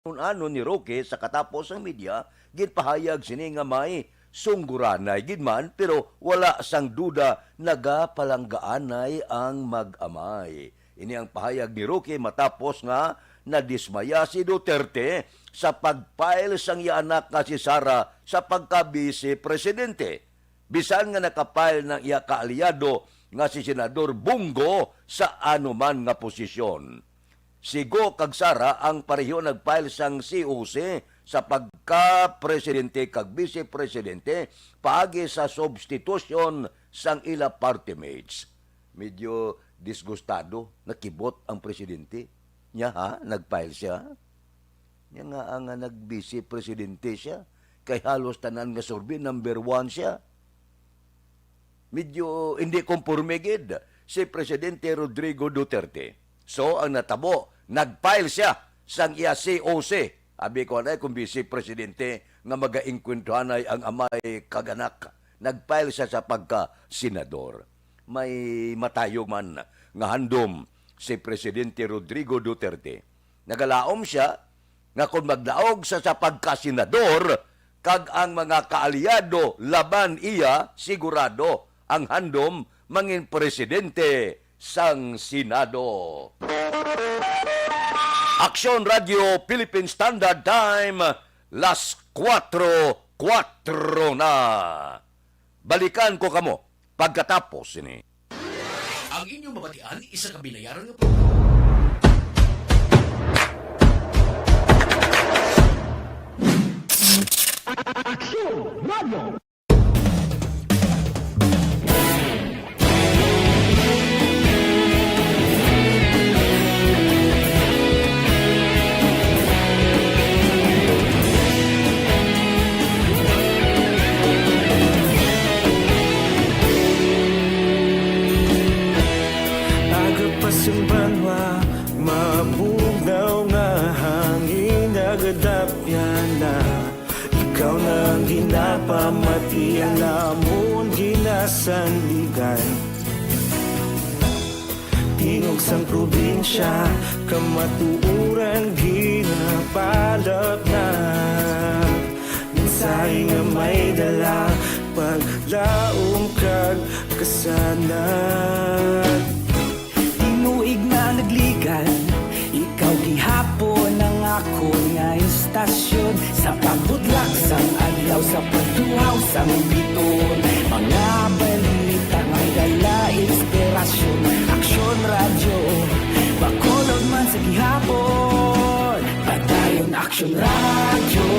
Ano ni Roque sa katapos ang media, ginpahayag sini nga may sungguranay gidman pero wala sang duda nagapalanggaanay ang mag-amay. Ini ang pahayag ni Roque matapos nga nadismaya si Duterte sa pagpail sang iya anak nga si Sara sa pagka-vice presidente. Bisan nga nakapail ng iya kaalyado nga si Senador Bungo sa anuman nga posisyon. Si Go kag Sara ang pareho nagfile sang COC sa pagka-presidente kag vice-presidente paagi sa substitution sang ila party mates. Medyo disgustado, nakibot ang presidente. Nya ha, nagfile siya. Nya nga ang nag-vice-presidente siya. Kay halos tanan nga survey, number 1 siya. Medyo hindi komporme gid si Presidente Rodrigo Duterte. So, ang natabo, nag-file siya sang iya COC. Abi ko na kung vice-presidente nga magaingkwentuhanay ang amay kaganak. Nag-file siya sa pagka-senador. May matayo man nga handom si Presidente Rodrigo Duterte. Nagalaom siya nga kung magdaog sa pagka-senador, kag ang mga kaalyado laban iya, sigurado ang handom mangin presidente sang Senado. Aksyon Radio Philippine Standard Time, las 4:04 na. Balikan ko kamo pagkatapos ini. Ang inyong mabatian, isa kabilayaran nga Aksyon Radio! Simbanwa, mabugaw nga hangin nagadapyan na. Ikaw nang ginapamati ang lamon ginasandigan. Tingog sang probinsya, kamatuuran ginapalap na. Minsay nga may dala, paglaom kag kasanan. Tinuig na nagligan, ikaw gihapon ang ako nga istasyon. Sa pagbudlak sang adlaw, sa pagtuhaw sang biton. Mga balita may dala inspirasyon. Aksyon radyo, bakolod man sa gihapon. Padayon aksyon radyo,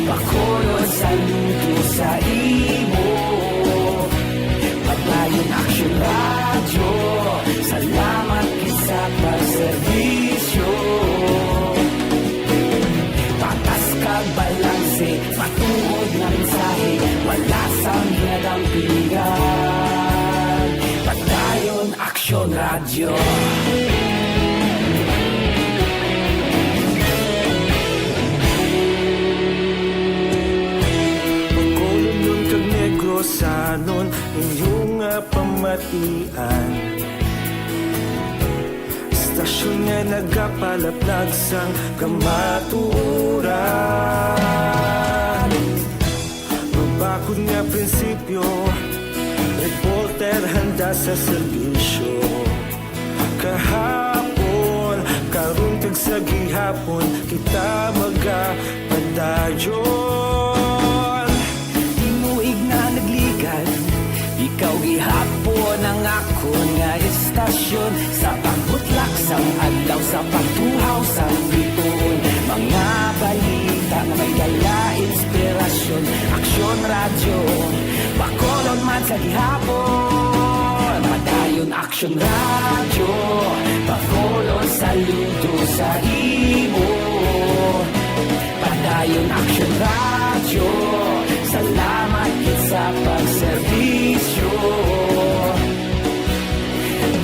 bakolod sa luto sa imo. Padayon aksyon radyo, salamat sa pagservisyo. Patas kag balanse, patuod na mensahe, wala sang hinadampingan. Padayon Aksyon Radyo. Pagkolom nun kag negro sanon, inyong pamatian. Stasyon nga nagapalaplag sang kamaturan. Mabakod nga prinsipyo, reporter handa sa serbisyo. Kahapon, karong kag sa gihapon, kita magapadayon. Tinuig na nagligan, ikaw gihapon ang ako nga istasyon. Sa pagbutlak sang adlaw, sa pagtuhaw sang biton. Mga balita na may dala inspirasyon. Aksyon radyo, bakolon man sa gihapon. Madayon aksyon radyo, bakolon saludo sa imo. Padayon aksyon radyo, salamat kit sa pagservisyo.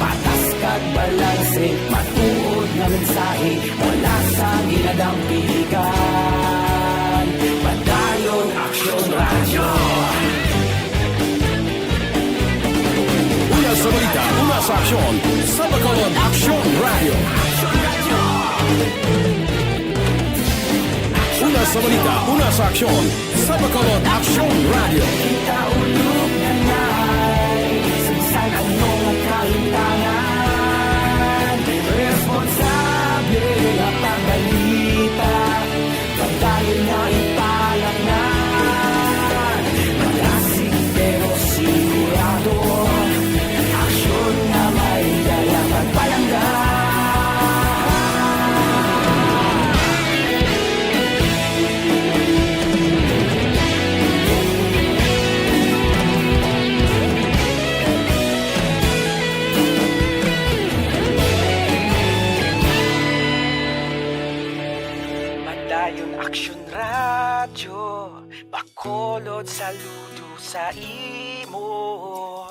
Patas kag balanse, matuod na mensahe, wala sa ginadampigan. Padayon aksyon radyo. Una sa balita, una sa aksyon, sa Bacolod Aksyon Radio. sa balita, una sa aksyon, sa Bacolod Action Radio. Kita ulog na na'y sagsag anong kalintangan. Responsable at pagbalita, pagdayon na ipalangan. Malasig pero sigurado, aksyon na may dala pagpalanggan. Padayon Aksyon Radyo, Bacolod saludo sa imo.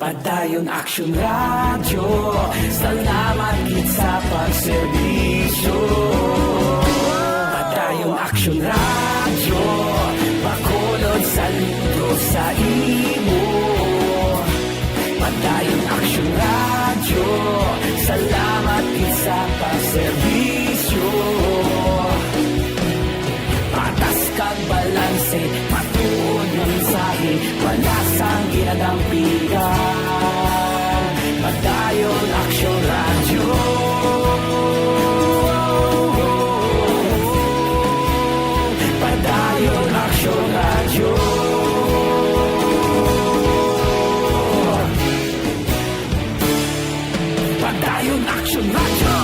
Padayon Action Radio, salamat gid sa pagserbisyo. Padayon Action Radio, Bacolod saludo sa imo. Padayon Action Radio, salamat gid sa pagserbisyo. Patas kag balanse, matuod ng mensahe, wala sang ginadampigan. Padayon Action Radio. Padayon Action Radio. Padayon Action Radio.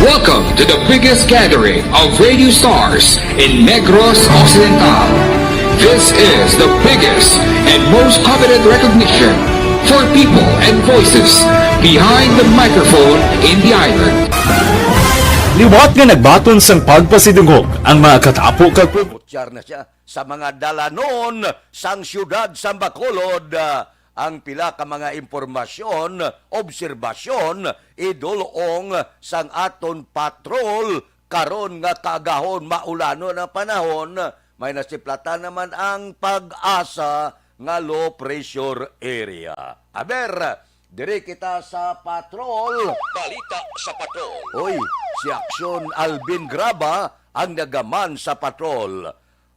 Welcome to the biggest gathering of radio stars in Negros Occidental. This is the biggest and most coveted recognition for people and voices behind the microphone in the island. Liwat nga nagbaton sang pagpasidungog ang mga katapo kag Putyar na siya sa mga dalanon sang siyudad sa Bacolod. Ang pila ka mga impormasyon, obserbasyon, idulong sang aton patrol karon nga kagahon maulano ng panahon. May nasiplatan naman ang Pag-asa nga low pressure area. Aber, diri kita sa patrol. Balita sa patrol. Oy, si Aksyon Alvin Graba ang nagaman sa patrol.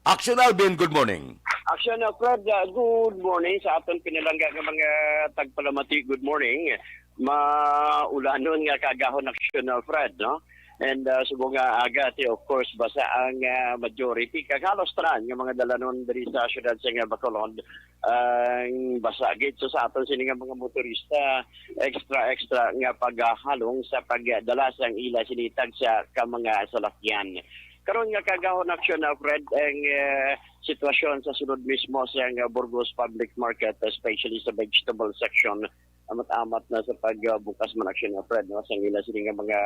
Aksyon Alvin, good morning. Action Fred, good morning sa aton pinalangga ng mga tagpalamati. Good morning. Maulanon nga kagahon Action Fred, no? And subong nga aga, of course, basa ang majority. Kaghalos tanan nga mga dalanon diri sa syudad sa Bacolod. Ang basa gid so sa aton sini nga mga motorista, extra nga paghalong sa pagdala sang ila sinitag sa ka mga salakyan. Karon nga kagahon Action Fred ang sitwasyon sa sulod mismo sa Burgos Public Market, especially sa vegetable section. Amat-amat na sa pagbukas man Action Fred, no? Sa ila sini nga mga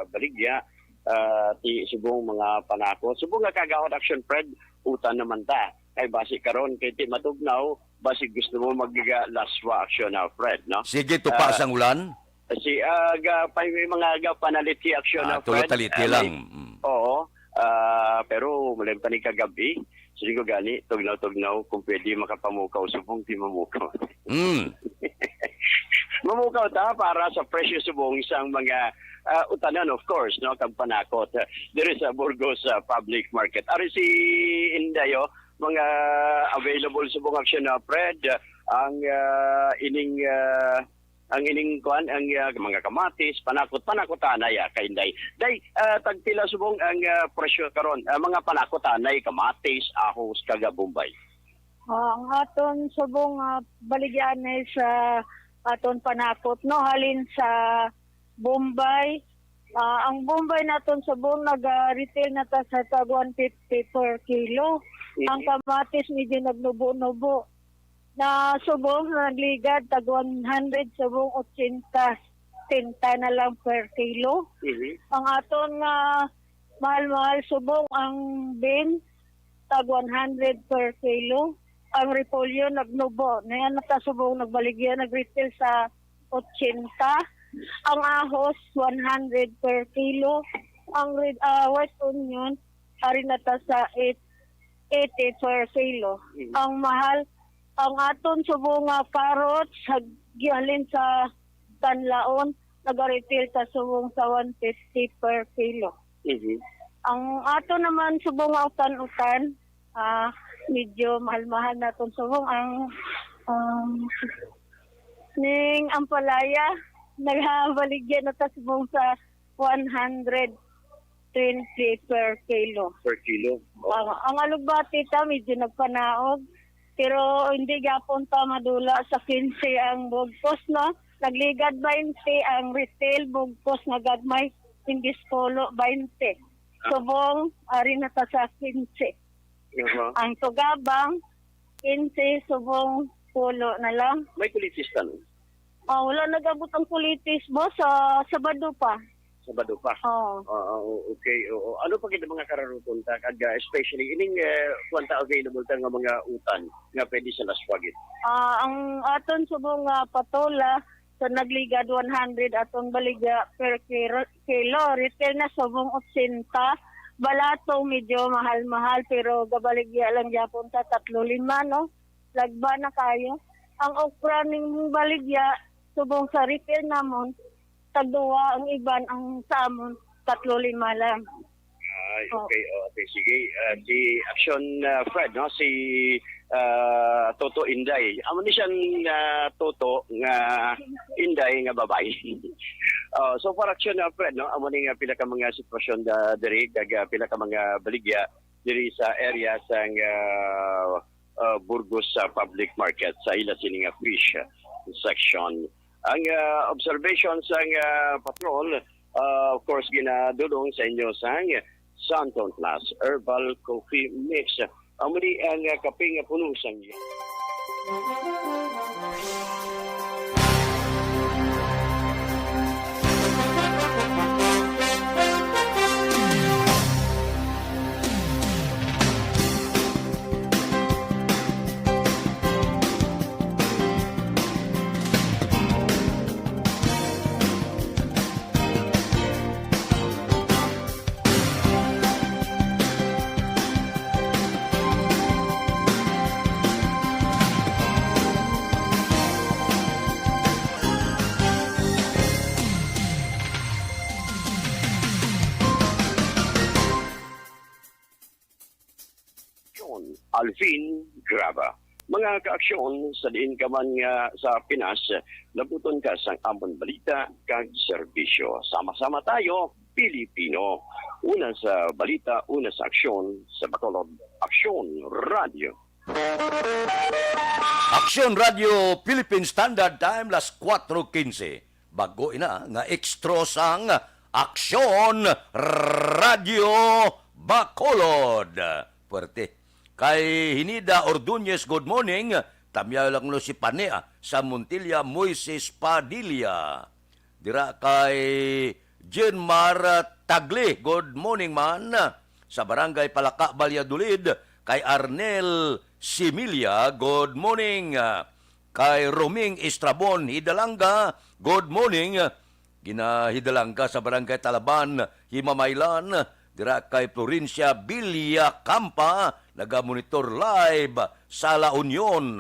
baligya, ti subong mga panako. Subong nga kagahon Action Fred, utan naman ta. Ay basi karon kay ti matugnaw, basi gusto mo laswa Action Fred, no? Sige, tupa sang ulan. Si may mga panaliti Action Fred. Tulad-taliti lang. Oo. Pero muling pa ni kagabi, sige ko gani, tugnaw-tugnaw, kung pwede makapamukaw, subong di mamukaw. Mamukaw ta para sa presyo subong isang mga utanan, of course, no, kag panakot. There is a Burgos Public Market. Ari si Indayo, mga available subong Action Fred, ang ining kuan ang mga kamatis panakotanay kay Inday. Day tagpila subong ang presyo karon mga panakotanay, kamatis, ahos kaga Bombay. Ang aton subong baligyan ay sa aton panakot no halin sa Bombay. Ang Bombay naton subong nag-retail na ta sa 150 per kilo. Ang kamatis medyo nagnubo-nubo. Na subong nagligad tag 100 subong 80 tinta na lang per kilo. Ang aton mahal-mahal subong ang bean, tag 100 per kilo. Ang repolyo nagnubo. Ngayon natasubong nagbaligya, nag-retail sa 80. Ang ahos 100 per kilo. Ang white onion ari nata sa 80 per kilo. Ang mahal ang aton subong nga carrots gihalin sa Tanlaon nag-retail ta subong sa 150 per kilo. Ang ato naman subong nga utan-utan medyo mahal-mahal na itong subong. Ang ning ampalaya, naghabaligyan na ta subong sa 120 per kilo. Per kilo? Ang alugbati ta, medyo nagpanaog. Pero hindi gapon ta madula sa 15 ang bugkos, no? Nagligad 20 ang retail, bugkos nagagmay, hindi skolo 20. Subong, ari na ta sa 15. Ang tugabang, 15, subong, pulo na lang. May kulitis ka no? Wala nagabot ang kulitis mo sa Sabado pa. Sabado pa? Okay. Ano pa kita mga kararuton ta? Especially, ining kwanta available ta nga mga utan nga pwede sa laswagit? Ang aton subong patola, so nagligad 100 aton baligya per kilo. Retail na subong 80. Balato medyo mahal-mahal pero gabaligya lang yapon ta 3-5, no? Lagba na kayo. Ang okra ning baligya subong sa retail namon tagduwa ang iban ang sa amon 3-5 lang. Ay, okay. Okay, sige. Si Action Fred, no? Si Toto Inday. Amo ni siyang Toto nga Inday nga babae. So for Action Fred, no? Amo ni nga pila ka mga sitwasyon diri kag pila ka mga baligya diri sa area sang Burgos Public Market sa ila sini nga fish section. Ang observation sang patrol, of course, ginadulong sa inyo sang Santon Plus Herbal Coffee Mix. Ang muli ang kaping punusan niya. Alvin Graba. Mga kaaksyon sa diin ka man nga sa Pinas, nabuton ka sang amon balita kag serbisyo. Sama-sama tayo, Pilipino. Una sa balita, una sa aksyon, sa Bacolod Aksyon Radio. Aksyon Radio Philippine Standard Time las 4:15. Bago ina nga ekstro sang Aksyon Radio Bacolod. Puerte. Kay Hinida Ordunez, good morning. Tamya lang no si Panea sa Montilla, Moises Padilla. Dira kay Jenmar Tagli, good morning man. Sa Barangay Palaka, Valladolid, kay Arnel Similia, good morning. Kay Roming Estrabon, Hidalanga, good morning. Hidalanga sa Barangay Talaban, Himamaylan. Dira kay Florencia Villacampa, naga-monitor live sa La Union.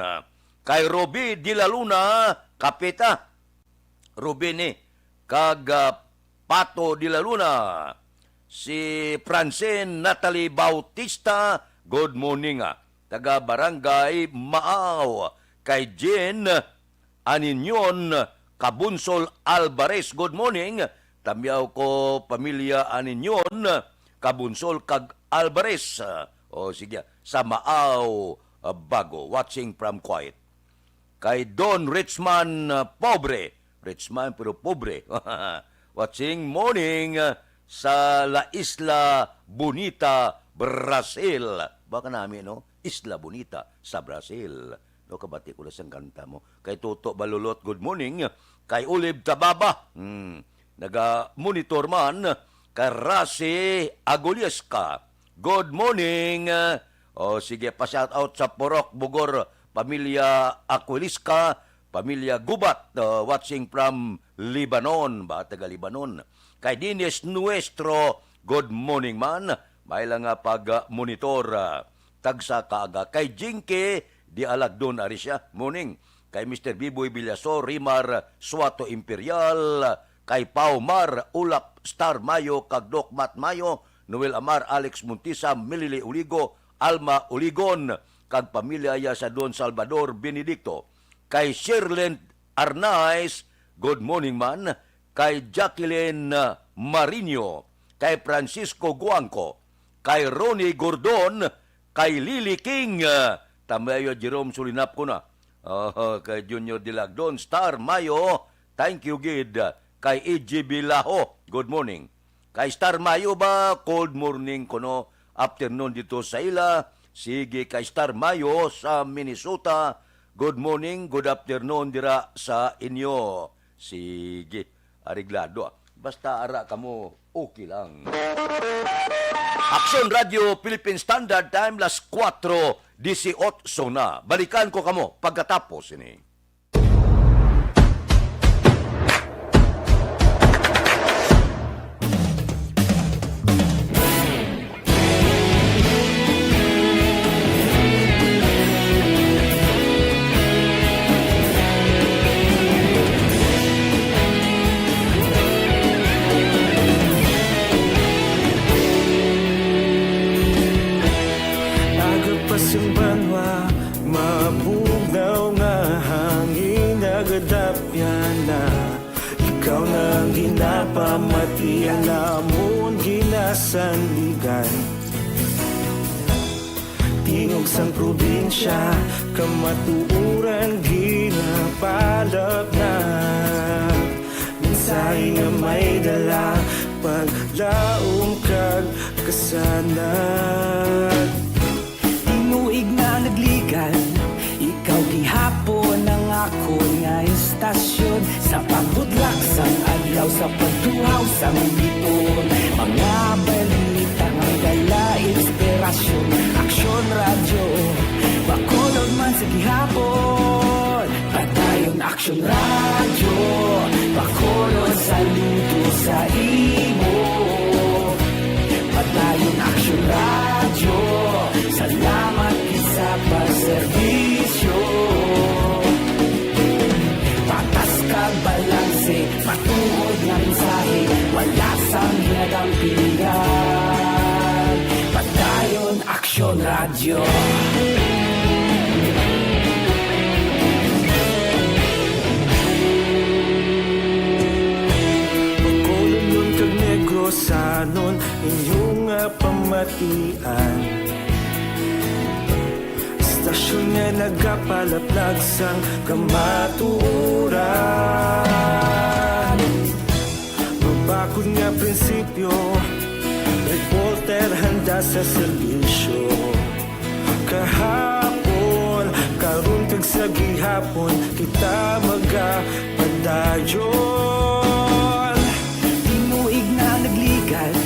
Kay Roby de la Luna, Kapita. Ruby ni, kag Pato de la Luna. Si Francine Natalie Bautista, good morning. Taga Barangay Maaw. Kay Jen Aninyon Kabunsol Alvarez, good morning. Tamyaw ko pamilya Aninyon Kabunsol kag Alvarez. Sige, sa Maaw, Bago, watching from quiet. Kay Don Richman, pobre. Richman pero pobre. Watching morning sa La Isla Bonita, Brazil. Baka namin, no? Isla Bonita sa Brazil. No, kabati ko lang ang kanta mo. Kay Toto Balulot, good morning. Kay Olive Tababa, naga-monitor man. Karasi Agulyeska. Good morning. Sige, pa-shout out sa Porok, Bogor, pamilya Aquiliska, pamilya Gubat, watching from Lebanon, taga Lebanon. Kay Dines Nuestro, good morning man. May lang nga pag-monitor, tagsa kaaga. Kay Jinky, di alagdon ari siya, morning. Kay Mr. Biboy Villasor, Rimar, Suato Imperial, kay Pau Mar, Ulap, Star Mayo, Kagdok Mat Mayo, Noel Amar, Alex Muntisa, Milili Uligo, Alma Uligon, kag pamilya ya sa Don Salvador Benedicto. Kay Sherlyn Arnaiz, good morning man. Kay Jacqueline Marino, kay Francisco Guangco, kay Ronnie Gordon, kay Lily King, tamayo Jerome Sulinap ko na. Kay Junior Dilagdon, Star Mayo, thank you gid. Kay E.G. Bilaho, good morning. Kay Star Mayo ba, cold morning kono, afternoon dito sa ila. Sige, kay Star Mayo sa Minnesota, good morning, good afternoon dira sa inyo. Sige, ariglado. Basta ara kamo, okay lang. Aksyon Radio Philippine Standard Time, las 4:18 na. Balikan ko kamo pagkatapos ini. Pasimbanwa, mabugaw nga hangin nagadapyan na. Ikaw nang ginapamatian namon ginasandigan. Tingog sang probinsya, kamatuuran ginapalap na. Minsay nga may dala, paglaong kag kasanag. Inuig na nagligan, ikaw gihapon ang ako nga istasyon. Sa pagbudlak sang adlaw, sa pagduhaw sang biton. Mga balita nga dala inspirasyon. Aksyon radyo, bakolod man sa gihapon. Padayon aksyon radyo, bakolod saludo sa imo. Padayon aksyon radyo, salamat sa pagserbisyo. Patas kag balanse, matuod nga mensahe, wala sang hinagang pilihan. Padayon aksyon radyo. Bacolod nun kag Negros sanon, inyong pamatian. Stasyon nga nagapalaplag sang kamaturan. Mabakod nga prinsipyo, reporter handa sa serbisyo. Kahapon, karun kag sa gihapon, kita magapadayon. Tinuig na nagligan,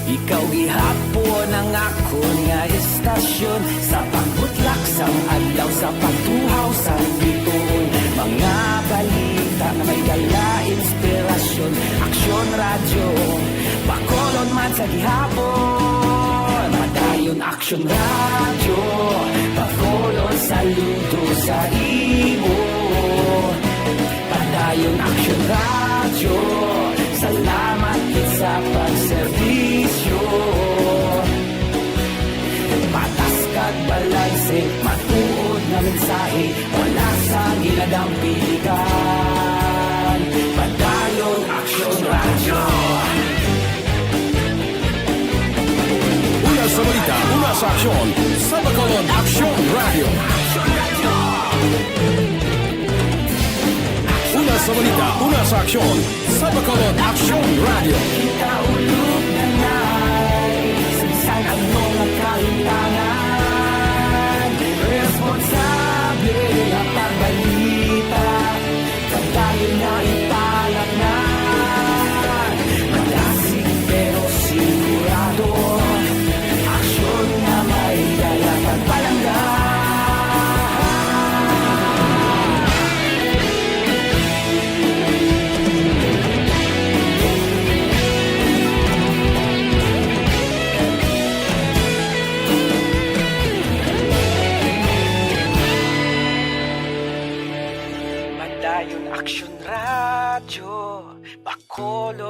ikaw gihapon ang ako nga istasyon. Sa pagbutlak sang adlaw, sa pagtuhaw sang biton. Mga balita na may dala inspirasyon. Aksyon radyo, bakolod man sa gihapon. Padayon aksyon radyo, bakolod saludo sa imo. Padayon aksyon radyo, salamat sa pagserbisyo. Patas kag balanse, matuod na mensahe, wala sang ilagang pilihan. Padayon aksyon radyo. Una sa balita, una sa aksyon, sa Bacolod Aksyon Radio. Una sa balita, una sa aksyon, sa Bacolod Aksyon Radio. Kita ulog na na'y sinsan ang mga kahintangan. Responsable ang pagbalita, pagdayo na ipalat na. Malasig pero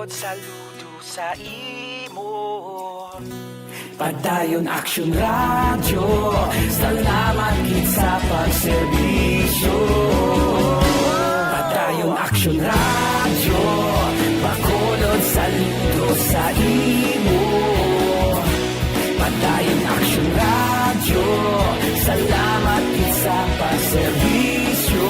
Bacolod, saludo sa imo. Padayon Action Radio, salamat gid sa pagserbisyo. Padayon Action Radio, Bacolod, saludo sa imo. Padayon Action Radio, salamat gid sa pagserbisyo.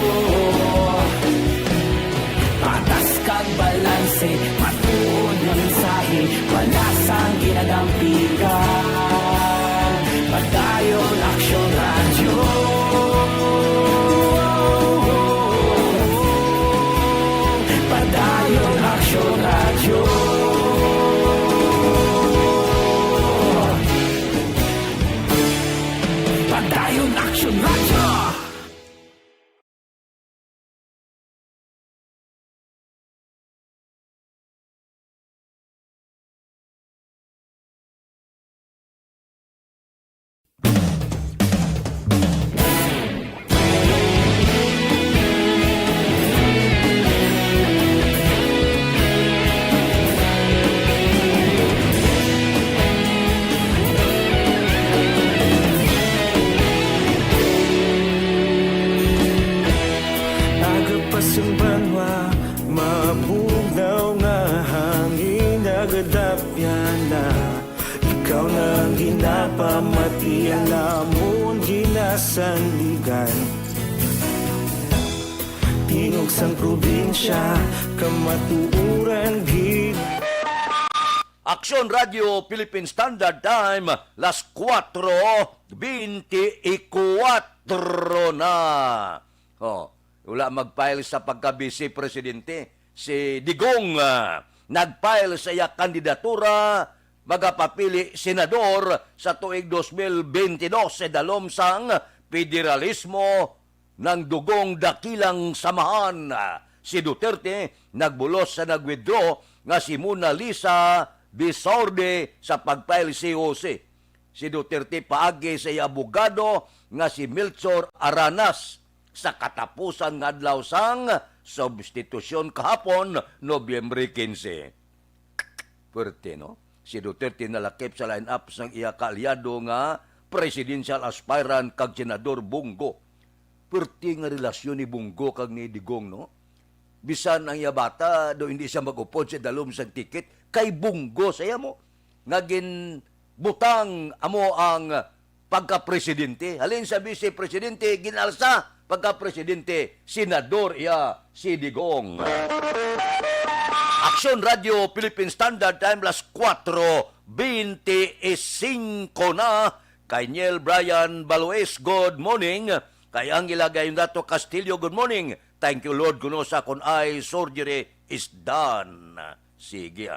Patas kag balanse, matuod nga mensahe, wala sang ginadampigan. Padayon Action Radio. Padayon Action Radio. Padayon Action Radio. Agapasumbanwa, mabugnaw nga hangin nagadapyan na. Ikaw nang ginapamati, alamon ginasandigan. Tingog sang probinsya, kamatuuran gid. Aksyon Radio Philippine Standard Time, las 4:24 na. Wala mag-file sa pagka-vice presidente. Si Digong nag-file sa iya kandidatura, magapapili senador sa tuig 2022 dalom sang federalismo ng dugong dakilang samahan. Si Duterte nagbulos sa nag-withdraw nga si Mona Lisa Bisorde sa pag-file COC. Si Duterte paagi sa iya abogado nga si Melchor Aranas sa katapusan nga adlaw sang substitusyon kahapon Nobyembre 15. Pwerte, no? Si Duterte nalakip sa line-up sang iya kaalyado nga presidential aspirant kag senador Bongo. Pwerte nga relasyon ni Bongo kag ni Digong, no? Bisan ang iya bata do hindi siya mag-upod sa dalom sang tiket kay Bongo saya mo. Ngagin butang amo ang pagka-presidente. Halin sa vice-presidente ginalsa pagka-presidente, senador iya si Digong. Aksyon Radio Philippine Standard Time, las 4:25 na. Kay Niel Brian Baloes, good morning. Kay Angela Gayundato Castillo, good morning. Thank you Lord, kuno sa kun ay surgery is done. Sige.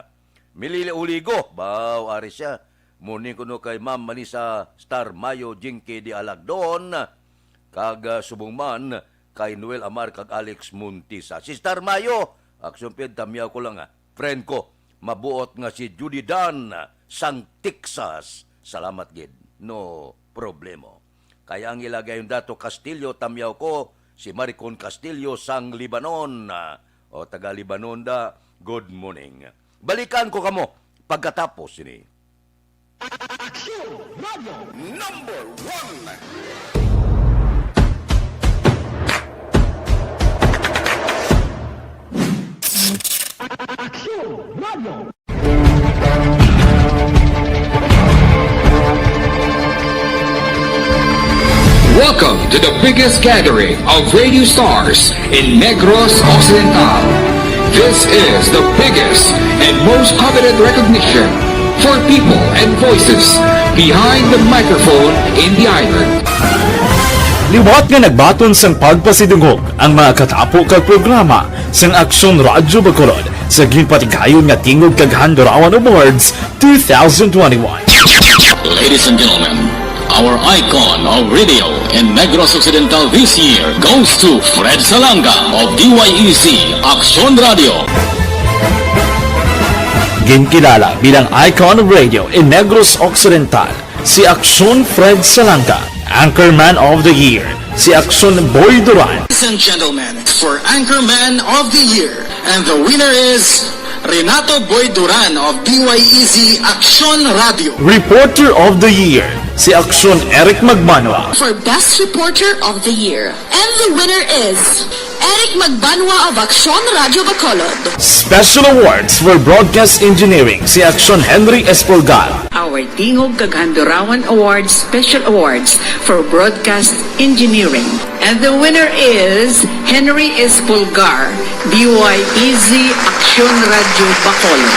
Milili Uligo, baw ari siya. Morning kuno kay Ma'am Manisa Star Mayo Jinky di Alagdon. Kag subungman kay Noel Amar kag Alex Muntisa. Si Star Mayo, aksyon pid tamyaw ko lang friend ko, mabuot nga si Judy Dan sang Texas. Salamat gid, no problemo. Kaya ang ilagay yung dato Castillo, tamyaw ko, si Maricon Castillo sang Libanon. O taga Libanon da, good morning. Balikan ko kamo pagkatapos ini. Action Radio Number 1. Welcome to the biggest gathering of radio stars in Negros Occidental. This is the biggest and most coveted recognition for people and voices behind the microphone in the island. Liwat nga nagbaton sang pagpasidungog ang mga katapo kag programa sang Aksyon Radyo Bacolod sa ginpatigayon nga tingog kag Handurawan Awards 2021. Ladies and gentlemen, our icon of radio in Negros Occidental this year goes to Fred Salanga of DYEC Action Radio. Ginkilala bilang icon of radio in Negros Occidental, si Aksyon Fred Salanga. Anchorman of the Year, si Aksyon Boy Duran. Ladies and gentlemen, for Anchorman of the Year, and the winner is Renato Boy Duran of DYEZ Action Radio. Reporter of the Year, si Aksyon Eric Magmanwa. For Best Reporter of the Year. And the winner is Eric Magbanwa of Action Radio Bacolod. Special awards for broadcast engineering, si Aksyon Henry Espolgar. Our Tingog Kaghandurawan Awards Special Awards for Broadcast Engineering. And the winner is Henry Espolgar, DYEZ Action Radio Bacolod.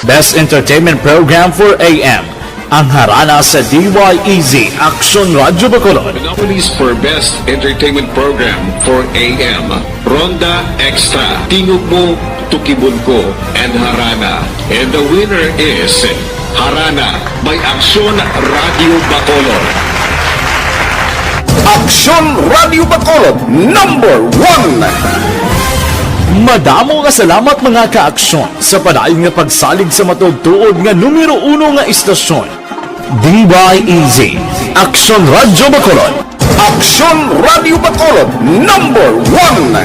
Best entertainment program for AM, ang harana sa DYEZ Action Radio Bacolod. Nominees for Best Entertainment Program for AM, Ronda Extra, Tingog Mo, Tukibon Ko, and Harana. And the winner is Harana by Action Radio Bacolod. Action Radio Bacolod, number 1! Madamo nga salamat mga ka-aksyon sa padayon nga pagsalig sa matugtuod nga numero 1 nga istasyon. DYEZ, Action Radio Bacolod. Action Radio Bacolod, number 1!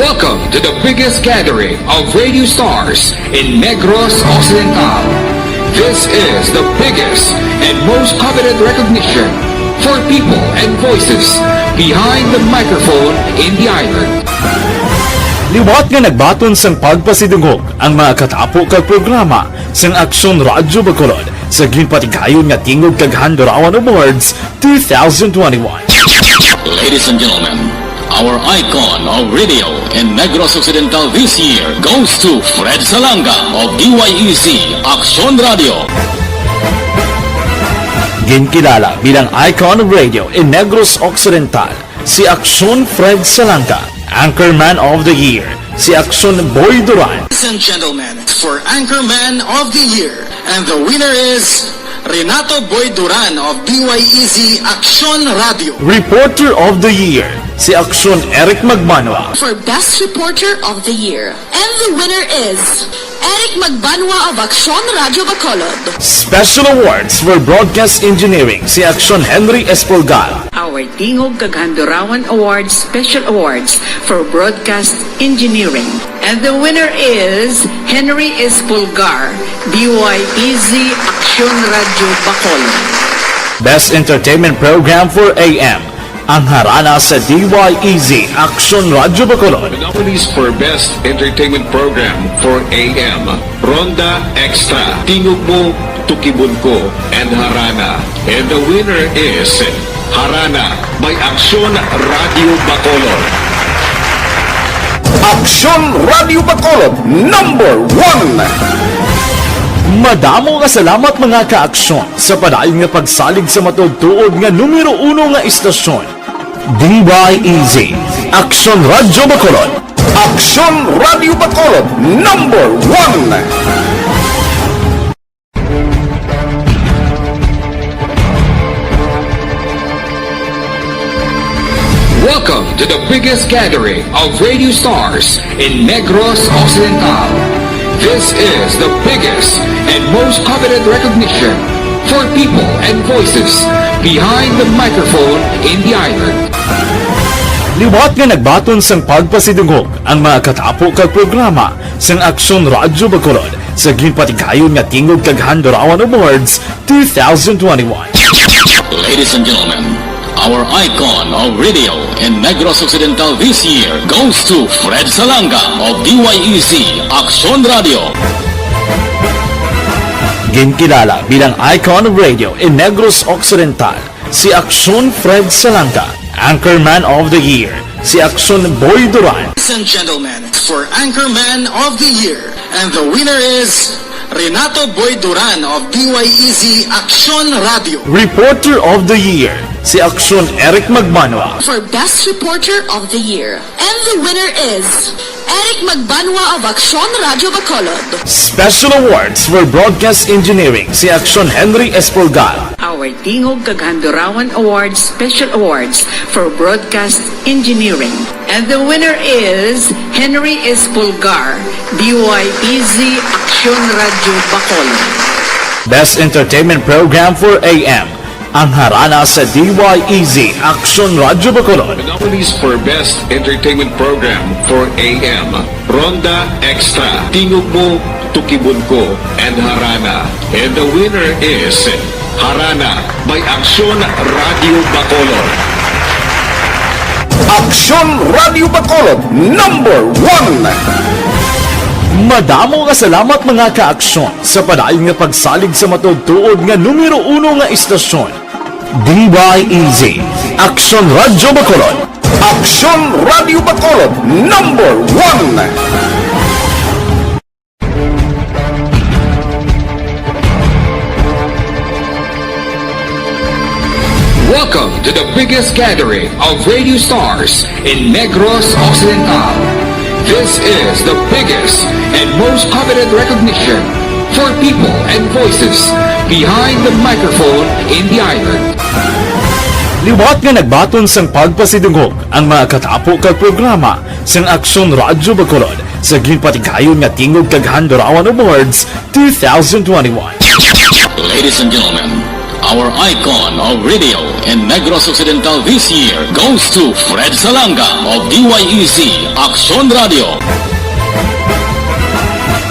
Welcome to the biggest gathering of radio stars in Negros Occidental. This is the biggest and most coveted recognition for people and voices behind the microphone in the island. Liwat nga nagbaton sang pagpasidungog ang mga katapo kag programa sang Aksyon Radio Bacolod sa ginpatigayon nga Tingog Kaghandurawan Awards 2021. Ladies and gentlemen, our icon of radio in Negros Occidental this year goes to Fred Salanga of DYEZ Action Radio. Ginkilala bilang icon of radio in Negros Occidental, si Aksyon Fred Salanga. Anchorman of the Year, si Aksyon Boy Duran. Ladies and gentlemen, for Anchorman of the Year, and the winner is Renato Boy Duran of DYEZ Action Radio. Reporter of the Year, si Aksyon Eric Magmanwa. For Best Reporter of the Year. And the winner is Eric Magbanwa of Action Radio Bacolod. Special awards for broadcast engineering, si Aksyon Henry Espolgar. Our Tingog Kaghandurawan Awards Special Awards for Broadcast Engineering. And the winner is Henry Espolgar, DYEZ Action Radio Bacolod. Best entertainment program for AM, ang harana sa DYEZ Action Radio Bacolod. Nominees for Best Entertainment Program for AM, Ronda Extra, Tingog Mo, Tukibon Ko, and Harana. And the winner is Harana by Action Radio Bacolod. Action Radio Bacolod, number 1! Madamo nga salamat mga ka-aksyon sa padayon nga pagsalig sa matugtuod nga numero 1 nga istasyon. DYEZ, Action Radio Bacolod. Action Radio Bacolod, number 1! Welcome to the biggest gathering of radio stars in Negros Occidental. This is the biggest and most coveted recognition for people and voices behind the microphone in the island. Liwat nga nagbaton sang pagpasidungog ang mga katapo kag programa sang Aksyon Radio Bacolod sa ginpatigayon nga Tingog Kaghandurawan Awards 2021. Ladies and gentlemen, our icon of radio in Negros Occidental this year goes to Fred Salanga of DYEZ Action Radio. Ginkilala bilang icon of radio in Negros Occidental, si Aksyon Fred Salanga. Anchorman of the Year, si Aksyon Boy Duran. Ladies and gentlemen, for Anchorman of the Year, and the winner is Renato Boy Duran of DYEZ Action Radio. Reporter of the Year, si Aksyon Eric Magmanwa. For Best Reporter of the Year. And the winner is Eric Magbanwa of Action Radio Bacolod. Special awards for broadcast engineering, si Aksyon Henry Espolgar. Our Tingog Kaghandurawan Awards Special Awards for Broadcast Engineering. And the winner is Henry Espolgar, DYEZ Action Radio Bacolod. Best entertainment program for AM, Ang harana sa DYEZ Action Radyo Bacolod. Nominees for Best Entertainment Program for AM, Ronda Extra, Tingog Mo, Tukibon Ko, and Harana. And the winner is Harana by Aksyon Radio Bacolod. Aksyon Radio Bacolod #1. Madamo nga salamat mga kaaksyon sa padayon nga pagsalig sa matugtuod nga numero 1 nga istasyon. DYEZ Aksyon Radyo Bacolod. Aksyon Radio Bacolod #1. Welcome to the biggest gathering of radio stars in Negros Occidental. This is the biggest and most coveted recognition for people and voices behind the microphone in the island. Liwat nga nagbaton sang pagpasidungog ang mga katapo kag programa sang Aksyon Radyo Bacolod sa ginpatigayon nga Tingog kag Handurawan Awards 2021. Ladies and gentlemen, our icon of radio in Negros Occidental this year goes to Fred Salanga of DYEZ Aksyon Radio.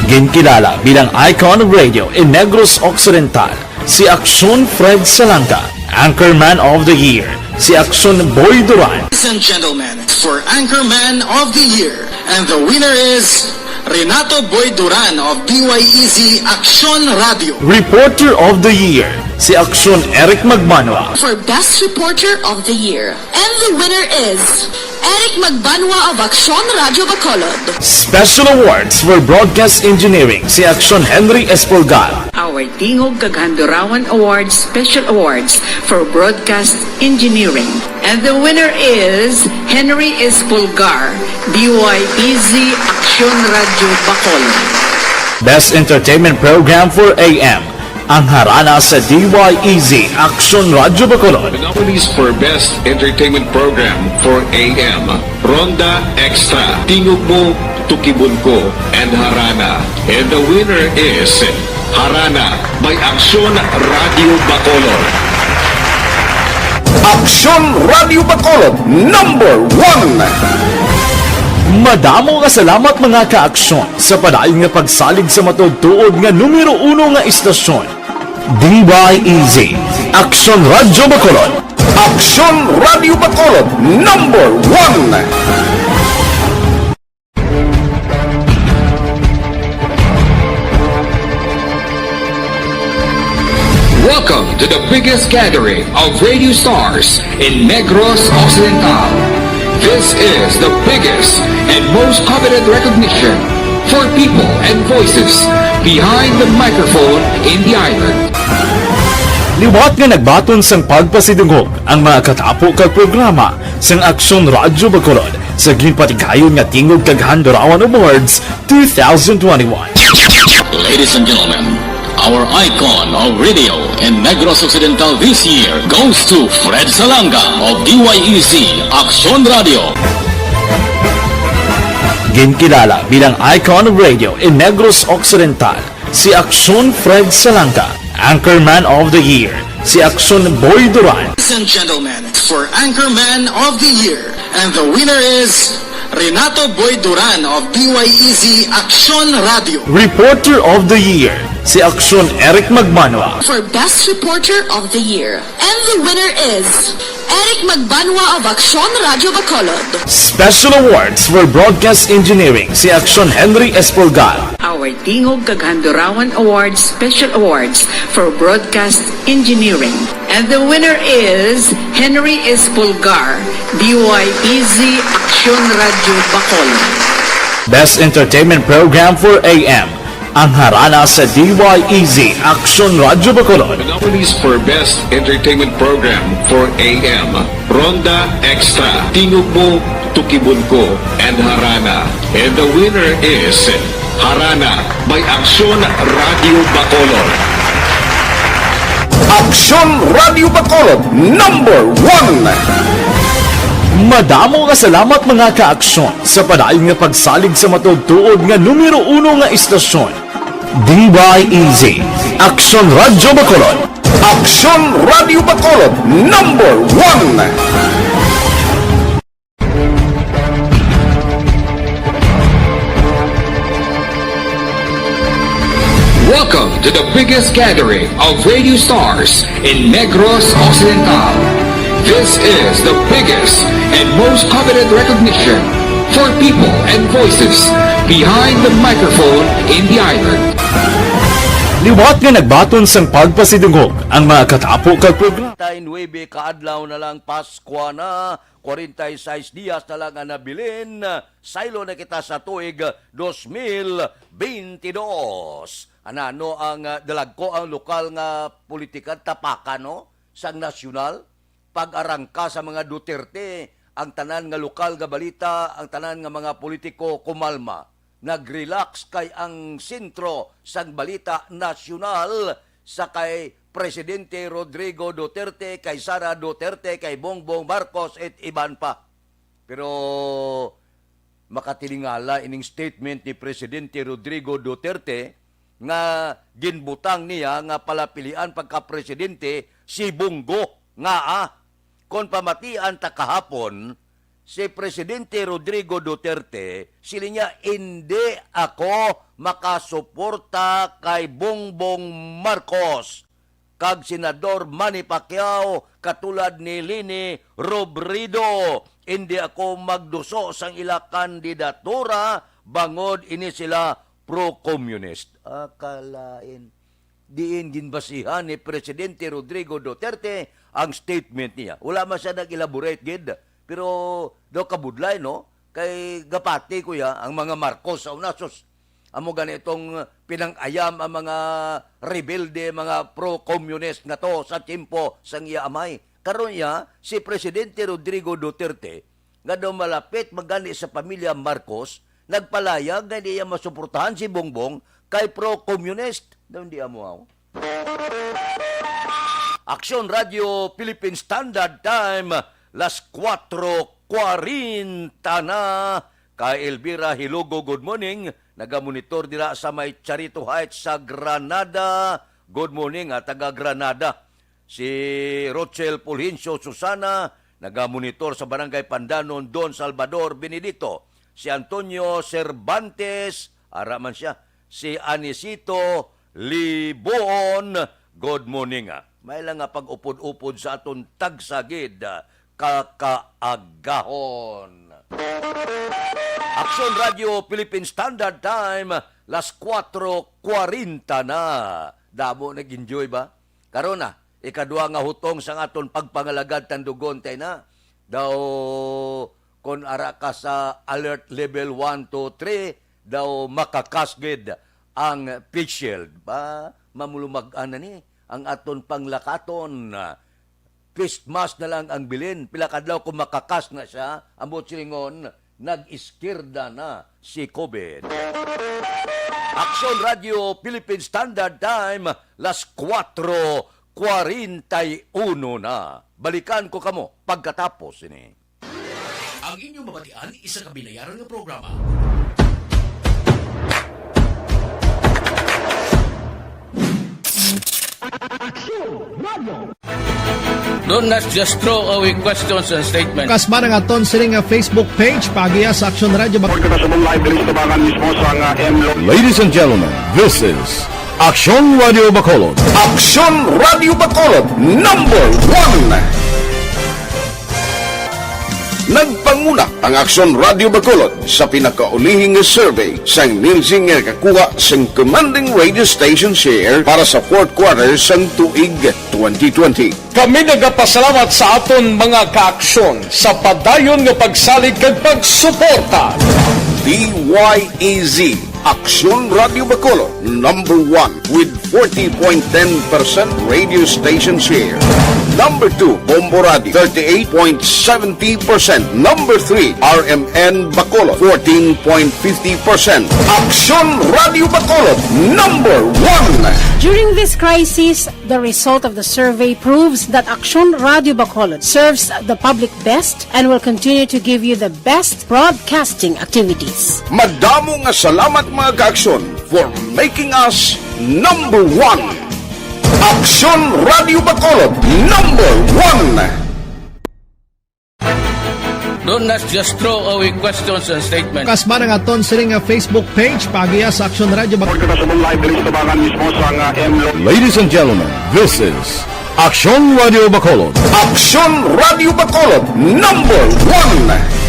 Ginkilala bilang icon of radio in Negros Occidental, si Aksyon Fred Salanga. Anchorman of the Year, si Aksyon Boy Duran. Ladies and gentlemen, for Anchorman of the Year, and the winner is Renato Boy Duran of DYEZ Aksyon Radio. Reporter of the Year, si Aksyon Eric Magmanwa. For Best Reporter of the Year. And the winner is Eric Magbanwa of Aksyon Radio Bacolod. Special Awards for Broadcast Engineering, si Aksyon Henry Espolgar. Our Tingog kag Handurawan Awards Special Awards for Broadcast Engineering. And the winner is Henry Espolgar, DYEZ Aksyon Radio Bacolod. Best Entertainment Program for AM, ang harana sa DYEZ Aksyon Radyo Bacolod. Nominees for Best Entertainment Program for AM, Ronda Extra, Tingog Mo, Tukibon Ko, and Harana. And the winner is Harana by Aksyon Radio Bacolod. Aksyon Radio Bacolod #1. Madamo nga salamat mga kaaksyon sa padayon nga pagsalig sa matugtuod nga numero 1 nga istasyon. DYEZ Aksyon Radyo Bacolod. Aksyon Radio Bacolod #1. Welcome to the biggest gathering of radio stars in Negros Occidental. This is the biggest and most coveted recognition for people and voices behind the microphone in the island. Liwat nga nagbaton sang pagpasidungog ang mga katapo kag programa sang Aksyon Radyo Bacolod sa ginpatigayon nga Tingog kag Handurawan Awards 2021. Ladies and gentlemen, our icon of radio in Negros Occidental this year goes to Fred Salanga of DYEZ Aksyon Radio. Ginkilala bilang icon of radio in Negros Occidental, si Aksyon Fred Salanga. Anchorman of the Year, si Aksyon Boy Duran. Ladies and gentlemen, for Anchorman of the Year, and the winner is Renato Boy Duran of DYEZ Aksyon Radio. Reporter of the Year, si Aksyon Eric Magmanwa. For Best Reporter of the Year. And the winner is Eric Magbanwa of Aksyon Radio Bacolod. Special Awards for Broadcast Engineering, si Aksyon Henry Espolgar. Our Tingog kag Handurawan Awards Special Awards for Broadcast Engineering. And the winner is Henry Espolgar, DYEZ Aksyon Radio Bacolod. Best Entertainment Program for AM, ang harana sa DYEZ Aksyon Radyo Bacolod. Nominees for Best Entertainment Program for AM, Ronda Extra, Tingog Mo, Tukibon Ko, and Harana. And the winner is Harana by Aksyon Radio Bacolod. Aksyon Radio Bacolod #1. Madamo nga salamat mga kaaksyon sa padayon nga pagsalig sa matugtuod nga numero 1 nga istasyon. DYEZ Aksyon Radyo Bacolod. Aksyon Radio Bacolod number 1. Welcome to the biggest gathering of radio stars in Negros Occidental. This is the biggest and most coveted recognition for people and voices behind the microphone in the island. Liwat nga nagbaton sang pagpasidungog ang mga katapo kag programa. 9 kaadlaw na lang Pasko na, 46 dias na lang ang nabilin, saylo na kita sa tuig 2022. Ano ang dalag ko ang lokal nga politika tapakan no sang nasyonal pag-arangka sa mga Duterte ang tanan nga lokal nga balita, ang tanan nga mga politiko kumalma. Nag-relax kay ang sentro sang balita nasyonal sa kay Presidente Rodrigo Duterte, kay Sara Duterte, kay Bongbong Marcos at iban pa. Pero makatilingala ining statement ni Presidente Rodrigo Duterte nga ginbutang niya nga palapilian pagka-presidente si Bongo nga kon pamatian ta kahapon si Presidente Rodrigo Duterte, sila niya, hindi ako makasuporta kay Bongbong Marcos kag Senador Manny Pacquiao katulad ni Lini Robredo. Hindi ako magduso sang ila kandidatura bangod ini sila pro-communist. Akalain. Diin ginbasihan ni Presidente Rodrigo Duterte ang statement niya. Wala man siya nag-elaborate, gid. Pero do kabudlay no kay gapati ko ya ang mga Marcos sa unasos amo ganitong pinangayam ang mga rebelde, mga pro-communist nga to sa timpo sang iya amay. Karon ya si Presidente Rodrigo Duterte nga daw malapit magani sa pamilya Marcos nagpalayag na di masuportahan si Bongbong kay pro-communist. Daw hindi amo. Aksyon Radio Philippine Standard Time Las 4:40 na. Kay Elvira Hilugo, good morning. Nagamonitor dira sa may Charito Heights sa Granada. Good morning, taga Granada. Si Rochelle Pulhincio Susana, nagamonitor sa Barangay Pandanon, Don Salvador Benedito. Si Antonio Cervantes, araman siya. Si Anisito Libon, good morning. May lang nga pag-upod-upod sa aton tagsagid. Kakaagahon. Aksyon Radio Philippine Standard Time, Las 4:40 na. Damo nag-enjoy ba? Karon na, ikadua nga hutong sang aton pagpangalagad tandugon tay na. Daw kon ara ka sa alert level 1 to 3, daw makakasgid ang face shield ba? Mamulumag-an na ni ang aton panglakaton. Face mask na lang ang bilin. Pila kadlaw kung makakas na siya, ambot silingon, nag-iskirda na si COVID. Aksyon Radio Philippine Standard Time, Las 4:41 na. Balikan ko kamo pagkatapos ini. Ang inyong mabatian, isa kabinayaran ng programa. Don't not just throw away questions and statements. Kasmara nga ton siring nga Facebook page pagiya sa Aksyon Radio. Ladies and gentlemen, this is Aksyon Radio Bacolod. Aksyon Radio Bacolod number 1. Nagpanguna ang Aksyon Radio Bacolod sa pinakaulihing survey sang nilsing nga kakuha sang commanding radio station share para sa fourth quarter sang tuig 2020. Kami nagapasalamat sa aton mga kaaksyon sa padayon nga pagsalig kag pagsuporta. DYEZ Aksyon Radio Bacolod number 1 with 40.10% radio station share. Number 2, Bombo Radio, 38.70%. Number 3, RMN Bacolod, 14.50%. Aksyon Radio Bacolod, number 1. During this crisis, the result of the survey proves that Aksyon Radio Bacolod serves the public best and will continue to give you the best broadcasting activities. Madamo nga salamat mga kaaksyon for making us number 1. Aksyon Radio Bacolod, number 1. Don't not just throw away questions and statements. Kasma ng aton siring nga Facebook page pagiya sa Aksyon Radio Bacolod. Ladies and gentlemen, this is Aksyon Radio Bacolod. Aksyon Radio Bacolod, number 1.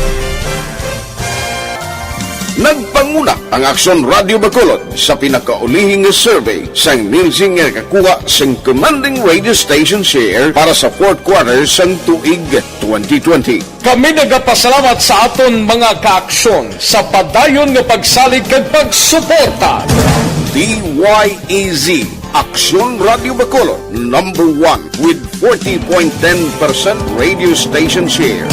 Nagpanguna ang Aksyon Radio Bacolod sa pinakaulihing survey sang ninsing nga kakuha sang commanding radio station share para sa fourth quarter sang tuig 2020. Kami nagapasalamat sa aton mga kaaksyon sa padayon nga pagsalig kag pagsuporta. DYEZ Aksyon Radio Bacolod, number 1 with 40.10% radio station share.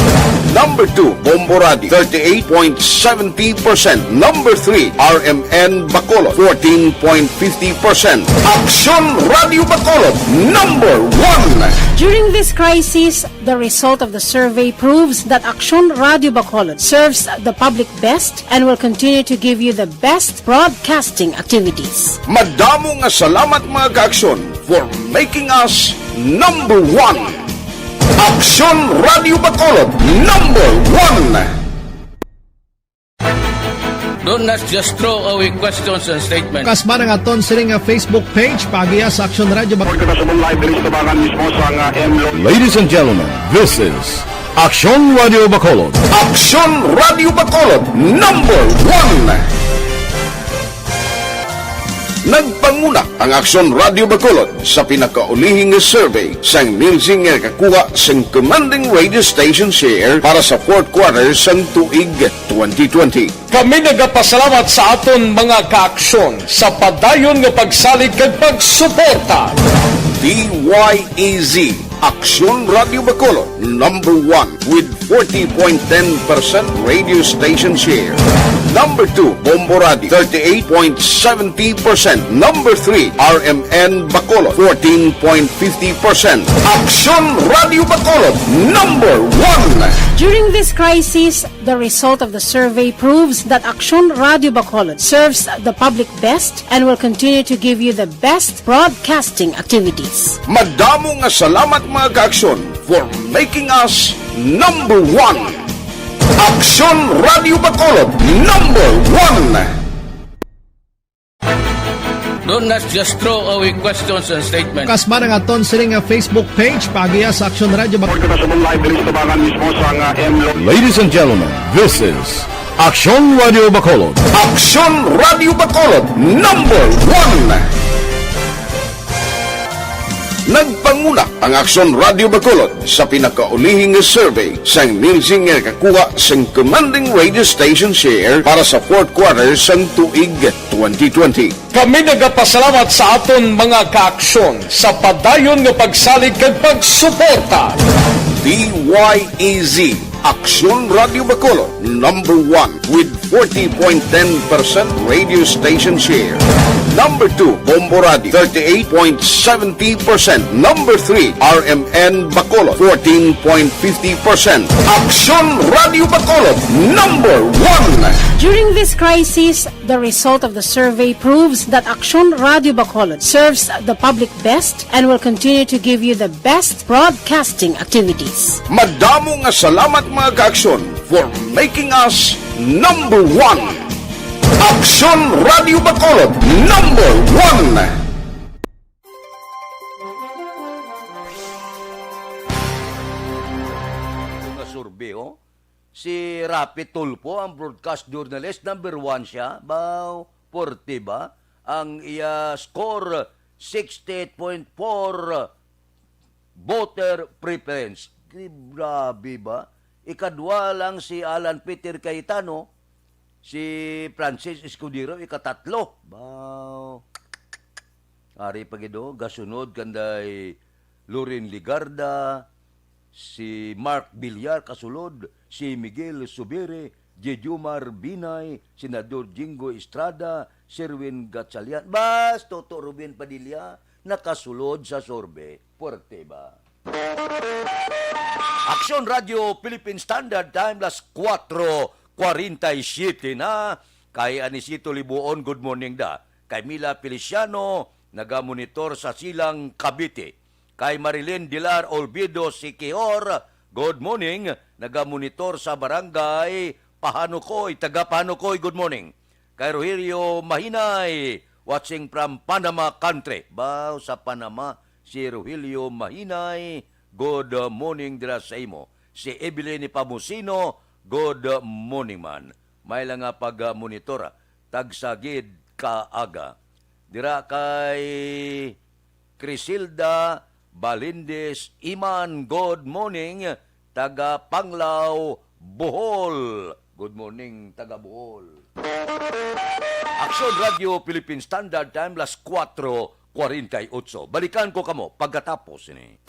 Number 2, Bombo Radio, 38.70%. Number 3, RMN Bacolod, 14.50%. Aksyon Radio Bacolod, number 1. During this crisis, the result of the survey proves that Aksyon Radio Bacolod serves the public best and will continue to give you the best broadcasting activities. Madamo nga salamat mga kaaksyon for making us number 1. Aksyon Radio Bacolod, number 1. Don't not just throw away questions and statements. Kasma ng aton siring nga Facebook page pagiya sa Aksyon Radio Bacolod. Ladies and gentlemen, this is Aksyon Radio Bacolod. Aksyon Radio Bacolod, number 1. Nagpanguna ang Aksyon Radio Bacolod sa pinakaulihing survey sang ninsing nga kakuha sang commanding radio station share para sa fourth quarter sang tuig 2020. Kami nagapasalamat sa aton mga kaaksyon sa padayon nga pagsalig kag pagsuporta. DYEZ Aksyon Radio Bacolod, number 1 with 40.10% radio station share. Number 2, Bombo Radio, 38.70%. Number 3, RMN Bacolod, 14.50%. Aksyon Radio Bacolod, number 1. During this crisis, the result of the survey proves that Aksyon Radio Bacolod serves the public best and will continue to give you the best broadcasting activities. Madamo nga salamat mga kaaksyon for making us number 1. Aksyon Radio Bacolod, number 1. Don't not just throw away questions and statements. Kasma ng aton siring nga Facebook page pagiya sa Aksyon Radio Bacolod. Ladies and gentlemen, this is Aksyon Radio Bacolod. Aksyon Radio Bacolod, number 1. Nagpanguna ang Aksyon Radio Bacolod sa pinakaulihing survey sang ninsing nga kakuha sang commanding radio station share para sa fourth quarter sang tuig 2020. Kami nagapasalamat sa aton mga kaaksyon sa padayon nga pagsalig kag pagsuporta. DYEZ Aksyon Radio Bacolod, number 1 with 40.10% radio station share. Number 2, Bombo Radio, 38.70%. Number 3, RMN Bacolod, 14.50%. Aksyon Radio Bacolod, number 1. During this crisis, the result of the survey proves that Aksyon Radio Bacolod serves the public best and will continue to give you the best broadcasting activities. Madamo nga salamat mga kaaksyon for making us number 1. Aksyon Radio Bacolod, number 1. Nga survey, si Rapi Tulfo, ang broadcast journalist, number 1 siya. Bao, 40 ba? Ang iya score, 68.4 voter preference. Grabe ba? Ikadwa lang si Alan Peter Cayetano, si Francis Escudero, ikatatlo. Bao. Ari pagido, gasunod kanday Loren Ligarda, si Mark Villar kasulod, si Miguel Subire, Jejumar Binay, Senador Jingo Estrada, Sherwin Gatchalian. Bas, Toto Ruben Padilla, nakasulod sa sorbe. Puerte ba? Aksyon Radio Philippine Standard Time, las 4:47 na. Kay Anisito Libuon, good morning da. Kay Mila Feliciano, nagamonitor sa Silang Cavite. Kay Marilyn Dilar Olvido Siquijor, good morning, nagamonitor sa Barangay Pahanukoy, taga Pahanukoy, good morning. Kay Rogelio Mahinay, watching from Panama country. Bao sa Panama, si Rogelio Mahinay, good morning dira sa imo. Si Evelyn Pamusino, good morning man. May lang nga pag-monitor, tagsagid kaaga. Dira kay Crisilda Balindes Iman, good morning, taga Panglao, Bohol. Good morning, taga Bohol. Aksyon Radio Philippine Standard Time, las 4:48. Balikan ko kamo pagkatapos ini.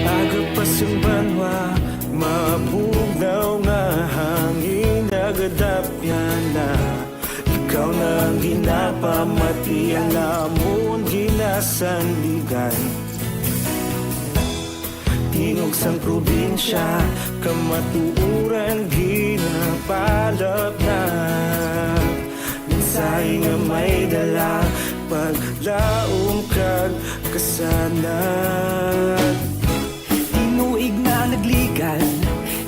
Agapasang banwa, mabugnaw nga hangin, nagadapyan na. Ikaw na ang ginapamati, ang amon ginasandigan. Tingog sang probinsya, kamatuuran ginapalap na. Minsay nga may dala, paglaom kag kasanan. Tinuig na nagligan,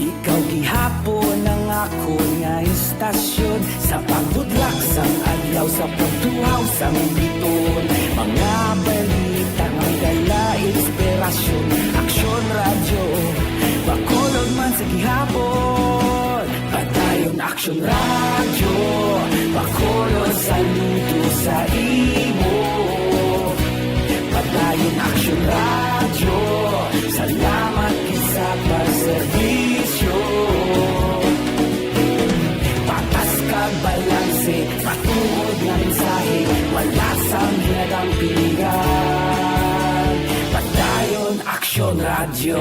ikaw gihapon ang ako nga istasyon. Sa pagbudlak sang adlaw, sa pagtuhaw sang biton. Mga balita nga dala inspirasyon. Aksyon radyo, bakolod man sa gihapon. Padayon aksyon radyo, bakolod saludo sa imo. Padayon aksyon radyo, salamat sa pagserbisyo. Patas kag balanse, patuod nga mensahe, wala sang ginadampingan. Padayon aksyon radyo.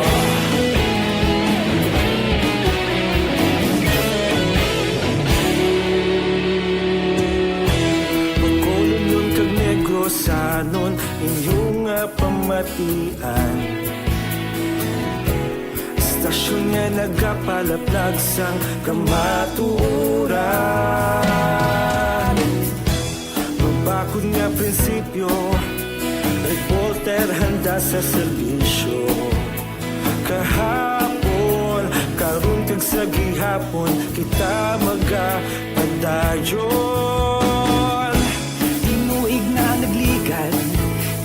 Pagkulong yun kag Negrosanon, inyong pamatian. Stasyon nga nagapalaplag sang kamatuuran. Magbakod nga prinsipyo, reporter handa sa serbisyo. Kahapon, karun kag sa gihapon, kita magapadayon. Tinuig na nagligan,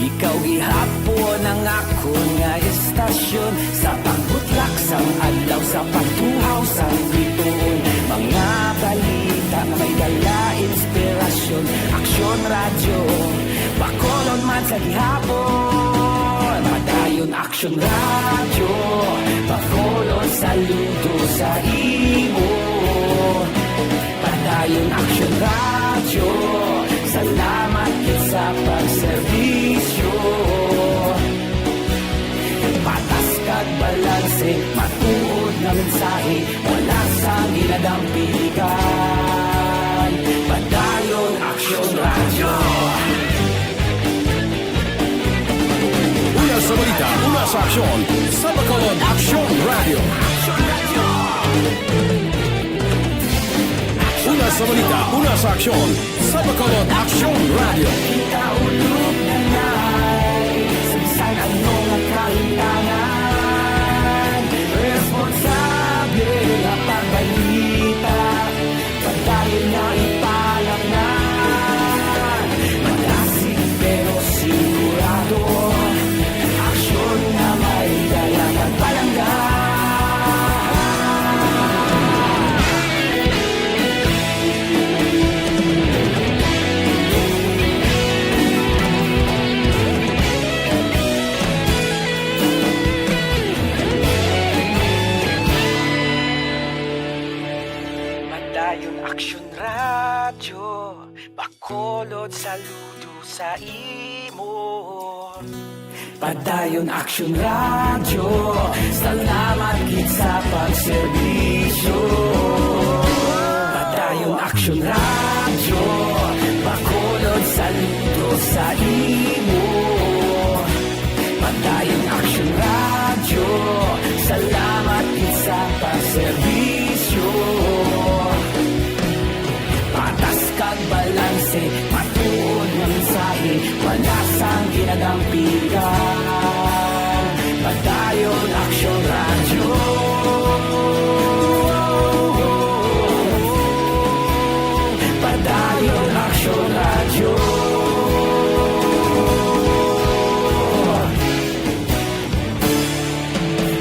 ikaw gihapon ang ako nga istasyon. Sa pagbutlak sang adlaw, sa pagtuhaw sang biton. Mga balita na may dala inspirasyon. Aksyon radyo, bakolon man sa gihapon. Padayon aksyon radyo, bakolon saludo sa imo. Padayon aksyon radyo, salamat sa pagserbisyo. Patas kag balanse, matuod na mensahe, wala sa ginadampigan. Padayon aksyon radyo. Una sa balita, una sa aksyon, sa Bacolod Aksyon Radio. Una sa balita, una sa aksyon, sa Bacolod Aksyon Radio. Kita ulog na na'y sabisan ano nga kahintangan. Responsable na pagbalita, pagdayon na ipalang na. Malasig pero sigurado, aksyon na may dalang at palanggan. Padayon aksyon radyo, bakolod saludo sa imo. Padayon Action Radio, salamat gid sa pagserbisyo. Padayon Action Radio, Bacolod saludo sa imo. Padayon Action Radio, salamat gid sa pagserbisyo. Patas kag balanse, matuod nga mensahe, wala sang ginagampitan. Padayon Action Radio. Padayon Action Radio.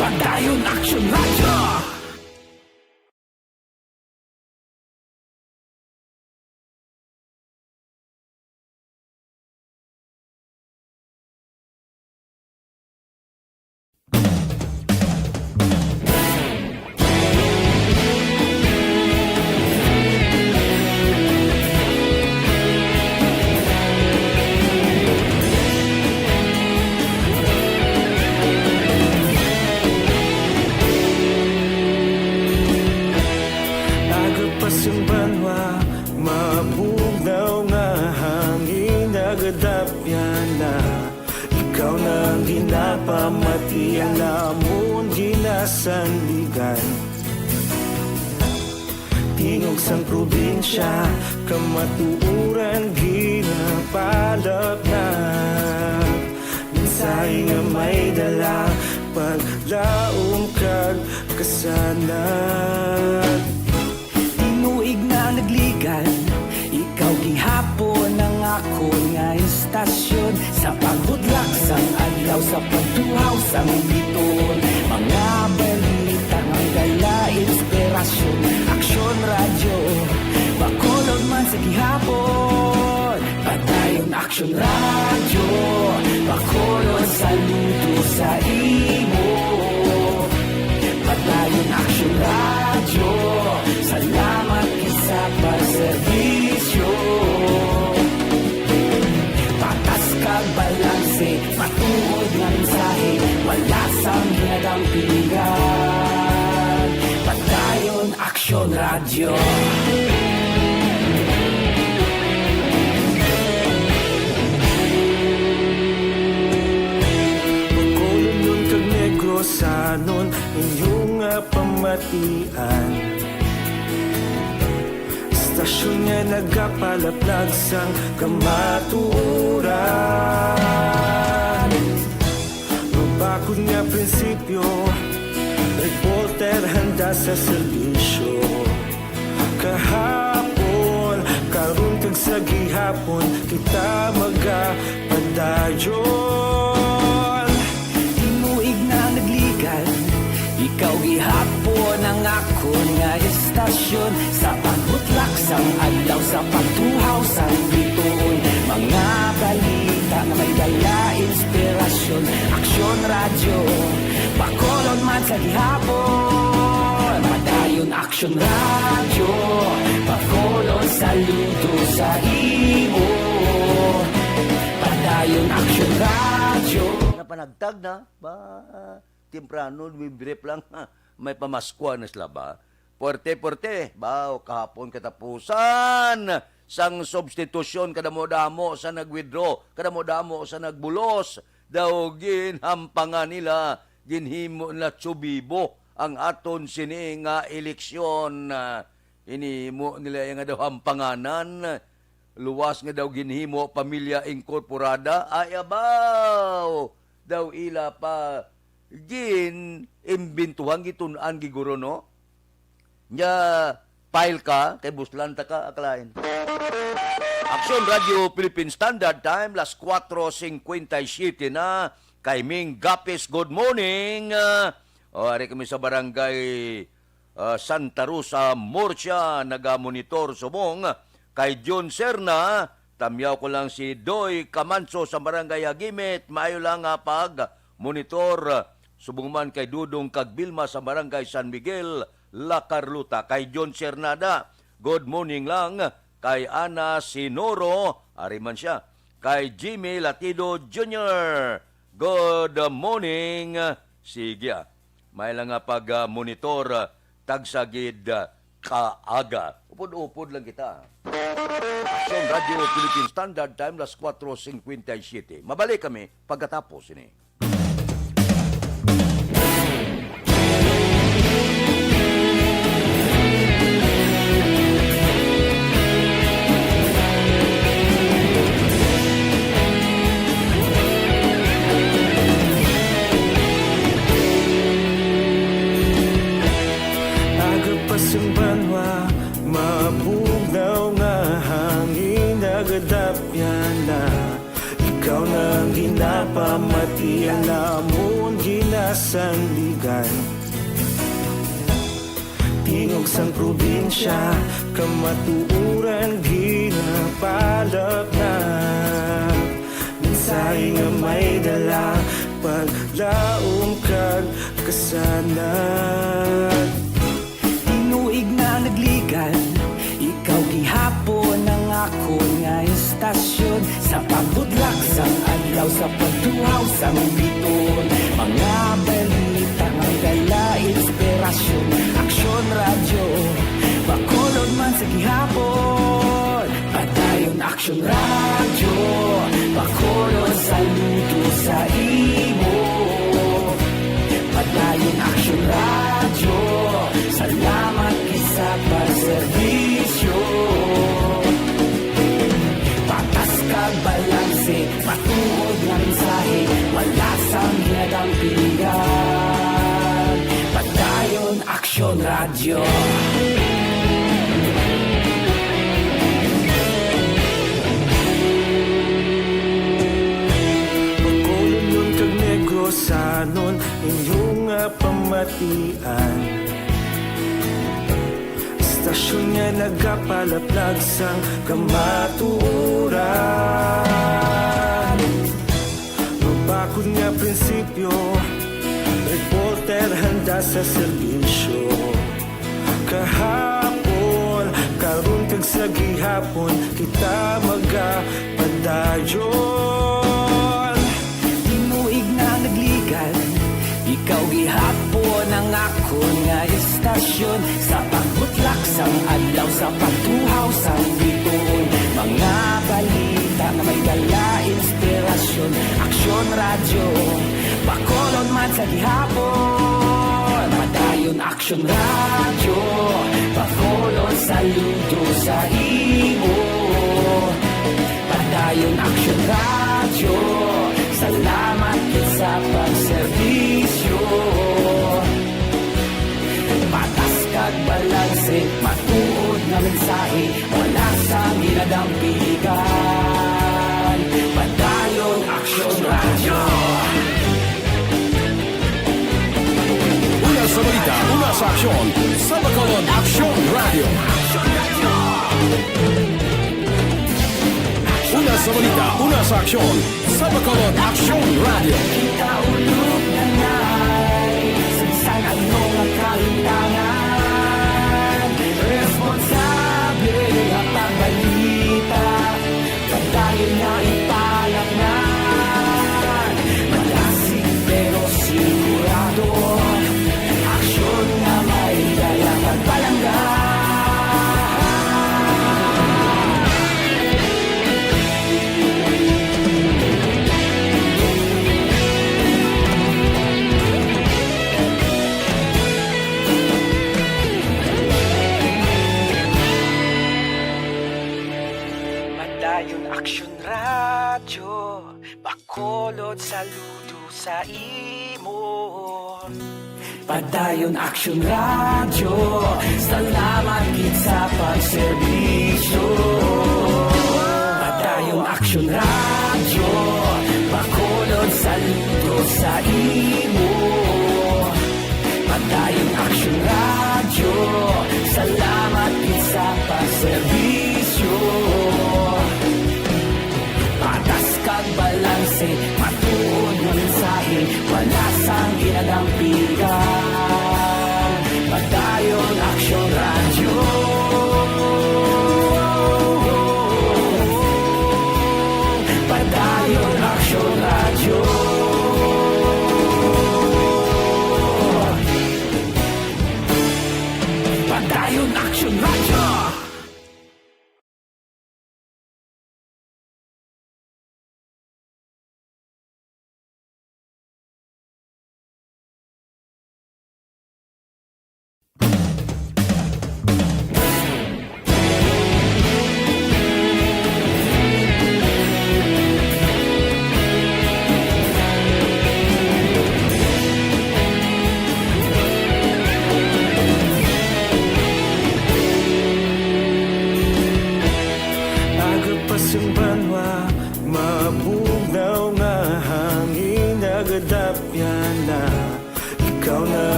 Padayon Action Radio. Banwa, mabugnaw nga hangin nagadapyan na. Ikaw na ang ginapamati, ang namon ginasandigan. Tingog sang probinsya, kamatuuran ginapalap na. Minsay nga may dala, paglaom kag kasanan. Tinuig na nagligan, ikaw gihapon ang ako nga istasyon. Sa paghudlak sang adlaw, sa pagtuhaw sang biton. Mga balita nga dala inspirasyon. Action Radio, Bacolod man sa gihapon. Padayon Action Radio, Bacolod saludo sa imo. Padayon Action Radio, salamat sa pagserbisyo. Patas kag balanse, matuod nga mensahe, wala sang ginagampingan. Padayon Action Radio. Bacolod nun kag Negros sanon, inyong pamatian. Stasyon nga nagapalaplag sang kamaturan. Mabakod nga prinsipyo, reporter handa sa serbisyo. Kahapon, karon kag sa gihapon, kita magapadayon. Tinuig na nagligan, ikaw gihapon ang ako nga istasyon. Sa pagbutlak sang adlaw, sa pagtuhaw sang bituon. Mga balita na may dala inspirasyon. Action Radio, Bacolod man sa gihapon. Padayon Action Radio, Bacolod saludo sa imo. Padayon Action Radio. Napanagtag na ba? Temprano, bibrip lang, may pamaskwa na sila ba? Porte, ba, kahapon katapusan, sang substitusyon, kadamo-damo sa nag-withdraw, kadamo-damo sa nagbulos, daw ginhampangan nila, ginhimo na tsubibo, ang aton sini nga eleksyon, inimo nila yung nga daw hampanganan, luwas nga daw ginhimo, pamilya inkorporada, ay abaw, daw ila pa, imbintuhan gitunan giguro no nya file ka kay buslanta ka aklain. Action Radio Philippine Standard Time las 4:57 na kay Ming Gapis. Good morning. Ari kami sa barangay Santa Rosa Murcia, naga-monitor subong kay John Serna. Tamyaw ko lang si Doy Camanso sa barangay Agimit, maayo lang pag monitor subong man kay Dudong Kagbilma sa barangay San Miguel, La Carlota. Kay John Cernada, good morning lang. Kay Ana Sinoro, ari man siya. Kay Jimmy Latido Jr., Good morning. Sige, may lang nga pag-monitor tagsagid kaaga. Upod-upod lang kita. Aksyon Radio Philippine Standard Time, las 4:57. Mabalik kami pagkatapos ini. Pasang banwa, mabugnaw nga hangin nagadapyan na. Ikaw na ang ginapamatian namon ginasandigan. Tingog sang probinsya, kamatuuran ginapalap na. Mensahe nga may dala, paglaong kag kasanan. Inuig na nagligan, ikaw gihapon ang ako nga istasyon. Sa pagbudlak sang adlaw, sa pagtuhaw sang biton. Mga balita nga dala inspirasyon. Aksyon radyo, bakolod man sa gihapon. Padayon aksyon radyo, bakolod saludo sa imo. Padayon aksyon radyo, salamat sa pagserbisyo. Patas kag balanse, matuod nga mensahe, wala sang ginadang pilihan. Padayon Aksyon Radyo. Pagkulon nun kag Negrosanon, inyong pamatian. Stasyon nga nagapalaplag sang kamatuuran. Mabakod nga prinsipyo, reporter handa sa serbisyo. Kahapon, karon kag sa gihapon, kita magapadayon. Tinuig na nagligan, ikaw gihapon ang ako nga istasyon. Sa pagbutlak sang adlaw, sa pagtuhaw sang biton. Mga balita na may dala inspirasyon. Aksyon radyo, bakolod man sa gihapon. Padayon Aksyon radyo, bakolod saludo sa imo. Padayon Aksyon radyo, salamat sa pagserbisyo. Patas kag balanse, matuod na mensahe, wala sa ginadampigan. Padayon Aksyon Radyo. Una sa balita, una sa aksyon, sa Bacolod Aksyon Radio. Una sa balita, una sa aksyon, sa Bacolod Aksyon Radio. Kita ulog na na'y sagsang ano nga kalintangan. Responsable at ang balita, pagdayon na ipalaknan. Malasig pero sigurado, aksyon na may dalang pagpalanggan. Padayon Aksyon Radyo, bakolod saludo sa imo. Padayon Aksyon Radyo, salamat gid sa pagserbisyo. Padayon Aksyon Radyo, bakolod saludo sa imo. Padayon Aksyon Radyo, salamat gid sa pagserbisyo. Patas kag balanse, matuod nga mensahe, wala sang ginadampigan. Padayon Aksyon Radyo. Padayon Aksyon Radyo.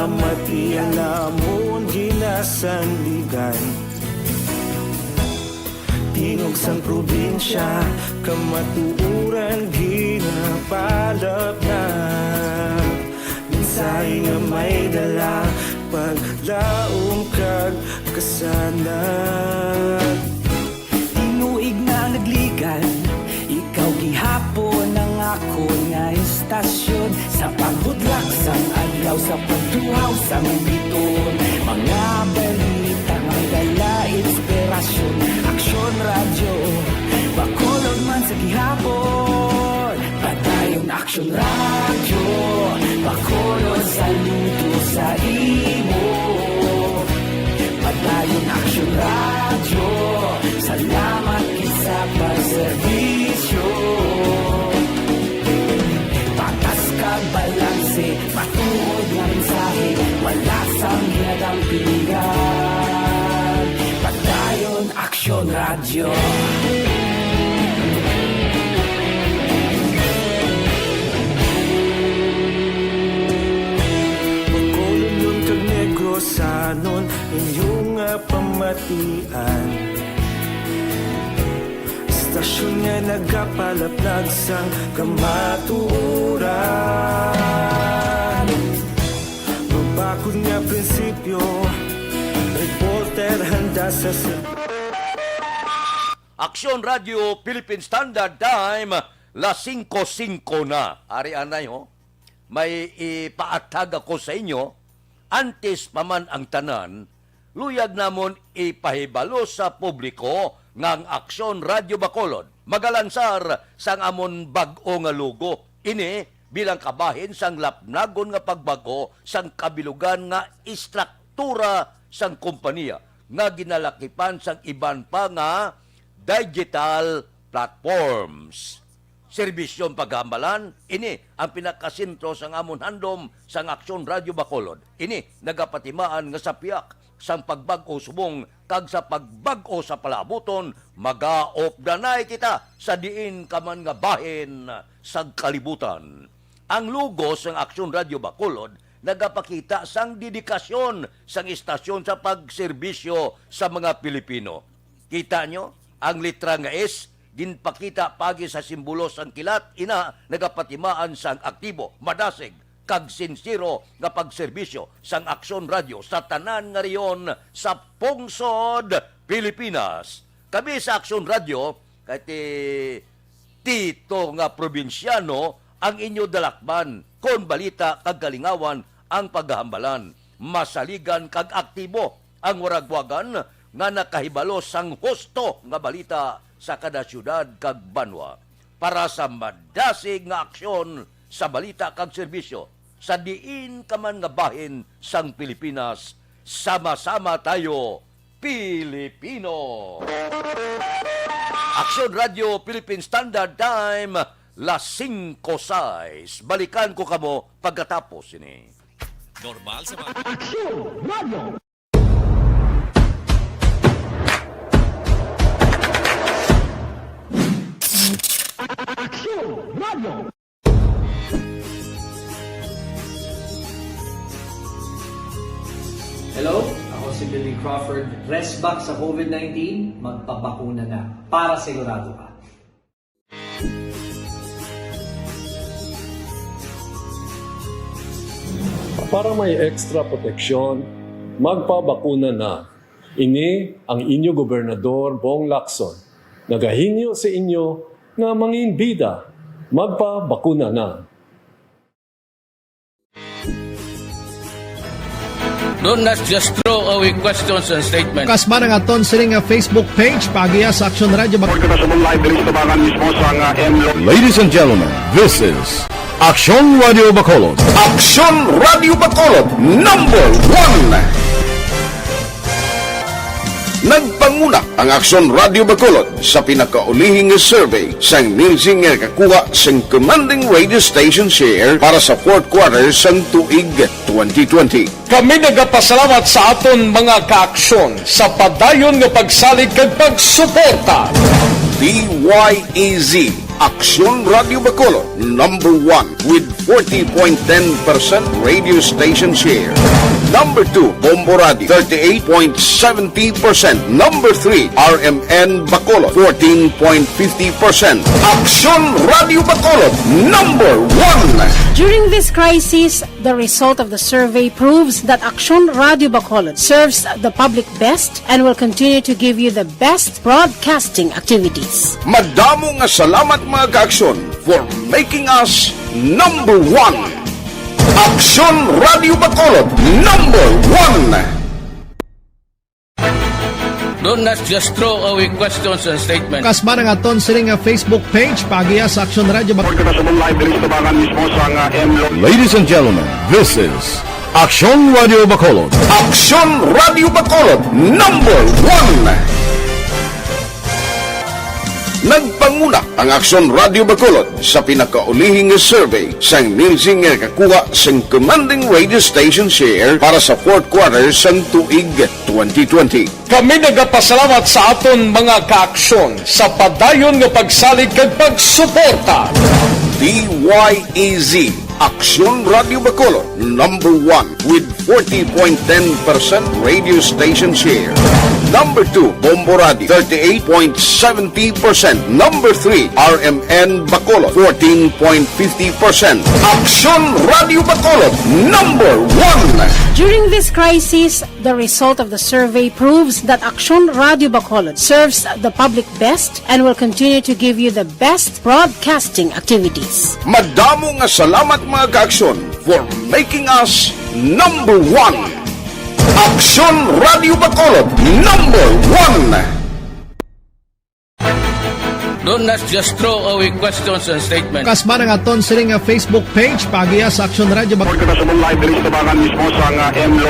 pamatian namon ginasandigan. Tingog sang probinsya, kamatuuran ginapalap na. Minsay nga may dala, paglaom kag kasanag. Tinuig na nagligan, ikaw gihapon ang ako nga istasyon. Sa pagbudlak sang adlaw, sa pagduhaw sang biton. Mga balita nga dala inspirasyon. Aksyon radyo, Bacolod man sa gihapon. Padayon Aksyon radyo, Bacolod saludo sa imo. Padayon Aksyon radyo, salamat isa pagserbisyo. Patas kag balanse, matuod nga mensahe, wala sang hinagang pilihan. Padayon Aksyon radyo. Bacolod nun kag Negrosanon, inyong pamatian. Istasyon nga nagapalaplag sang kamatuuran. Mabakod nga prinsipyo, reporter handa sa Aksyon Radio Philippine Standard Time, las 5:05 na. Ari anay ho, may ipaatag ako sa inyo, antes pa man ang tanan, luyag namon ipahibalo sa publiko ngang Aksyon Radio Bacolod. Magalansar sang amon bag-o nga logo. Ini bilang kabahin sang lapnagon nga pagbago sang kabilugan nga istruktura sang kompanya nga ginalakipan sang iban pa nga digital platforms. Serbisyon paghambalan, ini ang pinakasintro sang amon handom sang Aksyon Radio Bacolod. Ini nagapatimaan nga sa piyak sang pagbag-o subong kag sa pagbag-o sa palabuton, magaopdanay kita sa diin kaman nga bahin sa kalibutan. Ang logo sang Aksyon Radio Bacolod nagapakita sang dedikasyon sang istasyon sa pagserbisyo sa mga Pilipino. Kita nyo? Ang litra nga S, ginpakita pagi sa simbolo sang kilat, ina nagapatimaan sang aktibo, madasig, kag sinsiro nga pagserbisyo sang Aksyon Radio sa tanan nga riyon sa pungsod Pilipinas. Kami sa Aksyon Radio, kahit tito nga probinsyano, ang inyo dalakban, kon balita kag kalingawan ang paghahambalan. Masaligan kag aktibo ang waragwagan nga nakahibalo sang husto nga balita sa kada syudad kag banwa. Para sa madasig nga aksyon sa balita kag serbisyo, sa diin kaman nga bahin sang Pilipinas, sama-sama tayo, Pilipino! Aksyon Radio Philippine Standard Time, las 5:06. Balikan ko kamo pagkatapos ini. Normal sa mga... Aksyon Radio! Aksyon Radio! Hello, ako si Billy Crawford. Rest back sa COVID-19, magpabakuna na para sigurado ka. Para may extra proteksyon, magpabakuna na. Ini ang inyo gobernador Bong Lacson. Nagahinyo sa inyo nga manginbida. Magpabakuna na. Do not just throw away questions and statements. Kasbarang aton sining nga Facebook page pagiya sa Aksyon Radio Bacolod. Ladies and gentlemen, this is Aksyon Radio Bacolod. Aksyon Radio Bacolod, number 1! Nagpanguna ang Aksyon Radio Bacolod sa pinakaulihing survey sang nilsing nga kakuha sang commanding radio station share para sa fourth quarter sang tuig 2020. Kami nagapasalamat sa aton mga kaaksyon sa padayon nga pagsalig kag pagsuporta. DYEZ Aksyon Radio Bacolod, number 1 with 40.10% radio station share. Number 2, Bombo Radio, 38.70%. Number 3, RMN Bacolod, 14.50%. Aksyon Radio Bacolod, number 1. During this crisis, the result of the survey proves that Aksyon Radio Bacolod serves the public best and will continue to give you the best broadcasting activities. Madamo nga salamat mga ka-aksyon for making us number 1. Aksyon Radio Bacolod, number 1. Do not just throw away questions and statements. Kasma ng aton sining nga Facebook page pagiya sa Aksyon Radio Bacolod. Ladies and gentlemen, this is Aksyon Radio Bacolod. Aksyon Radio Bacolod, number 1. Nagpanguna ang Aksyon Radio Bacolod sa pinakaulihing survey sang nilsing nga kakuha sang commanding radio station share para sa fourth quarter sang tuig 2020. Kami nagapasalamat sa aton mga kaaksyon sa padayon nga pagsalig kag pagsuporta. DYEZ Aksyon Radio Bacolod, number 1 with 40.10% radio station share. Number 2, Bombo Radio, 38.70%. Number 3, RMN Bacolod, 14.50%. Aksyon Radio Bacolod, number 1. During this crisis, the result of the survey proves that Aksyon Radio Bacolod serves the public best and will continue to give you the best broadcasting activities. Madamo nga salamat mga ka-aksyon for making us number 1. Aksyon Radio Bacolod, number 1. Do not just throw away questions and statements. Kasma ng aton sining nga Facebook page pagiya sa Aksyon Radio Bacolod.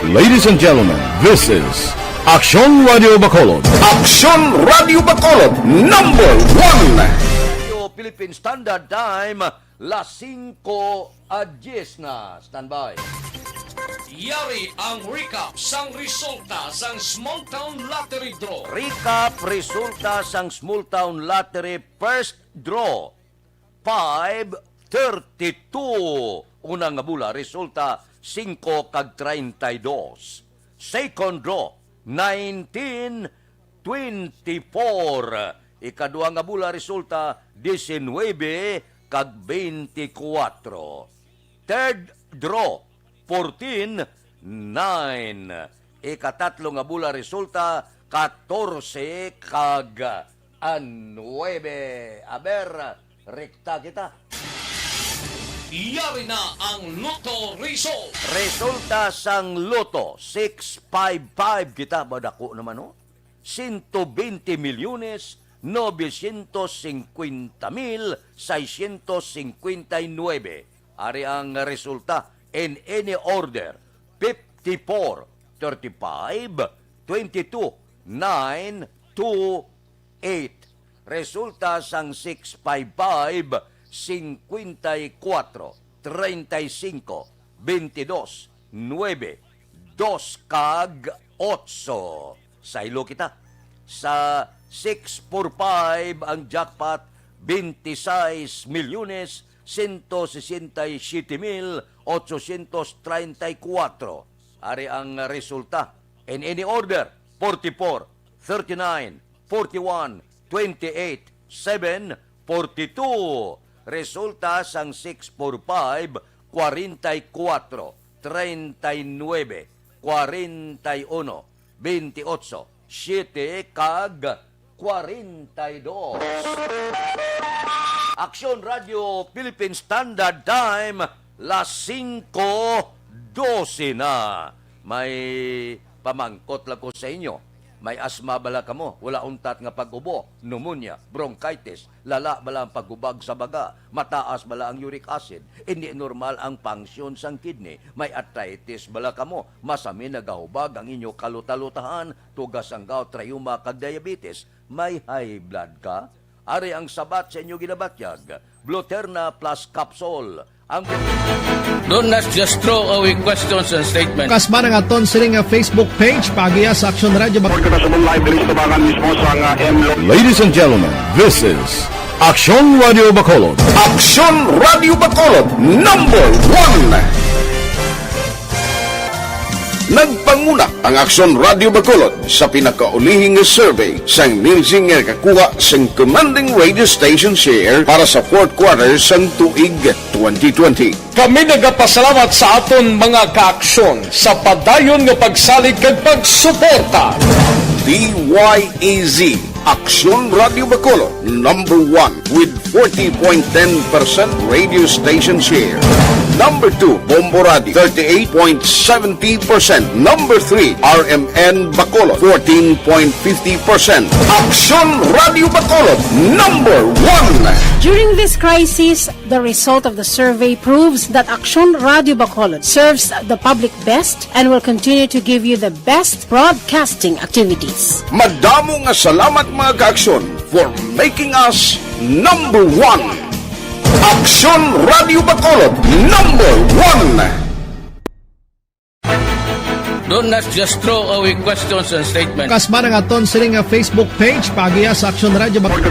Ladies and gentlemen, this is Aksyon Radio Bacolod. Aksyon Radio Bacolod, number 1. Philippine Standard Time, las 5:10 na. Standby. Yari ang recap sang resulta sang Small Town Lottery Draw. Recap resulta sang Small Town Lottery first draw 5:32. Unang nga bula resulta 5:32. Second draw 19:24. Ikadua nga bula resulta 19:24. Third draw 14:9. Ikatatlo nga bula resulta 14:9. Aber, rekta kita. Yari na ang Lotto result. Resulta sang Lotto 655 kita badako naman no. 120,950,659. Ari ang resulta in any order. 54, 35, 22, 9, 2, 8. Resulta sang 655, 54, 35, 22, 9, 2 kag 8. Sa ilo kita. Sa 645 ang jackpot 26,167,834. Ari ang resulta. In any order, 44, 39, 41, 28, 7, 42. Resulta sang 645, 44, 39, 41, 28, 7 kag 42. Aksyon Radio Philippine Standard Time, las 5:12 na. May pamangkot lang ko sa inyo. May asma bala ka mo, wala untat nga pag-ubo, pneumonia, bronchitis, lala bala ang pagubag sa baga, mataas bala ang uric acid, hindi normal ang function sang kidney, may arthritis bala ka mo, masami nagahubag ang inyo kalutalutahan, tugas ang gout, rheuma, kag diabetes, may high blood ka, ari ang sabat sa inyo ginabatyag, Bluterna plus capsule, ang Do not just throw away questions and statements. Kasma ng aton sining nga Facebook page pagiya sa Aksyon Radio Bacolod. Ladies and gentlemen, this is Aksyon Radio Bacolod. Aksyon Radio Bacolod number 1. Nagpanguna ang Aksyon Radio Bacolod sa pinakaulihing survey sang ninsing nga kakuha sang commanding radio station share para sa fourth quarter sang tuig 2020. Kami nagapasalamat sa aton mga kaaksyon sa padayon nga pagsalig kag pagsuporta. DYEZ Aksyon Radio Bacolod number 1 with 40.10% radio station share. Number 2, Bombo Radio, 38.70%. Number 3, RMN Bacolod, 14.50%. Aksyon Radio Bacolod, number 1. During this crisis, the result of the survey proves that Aksyon Radio Bacolod serves the public best and will continue to give you the best broadcasting activities. Madamo nga salamat mga kaaksyon for making us number 1. Aksyon Radio Bacolod, number 1. Do not just throw away questions and statements. Kasma ng aton siling nga Facebook page pagiya sa Aksyon Radio Bacolod.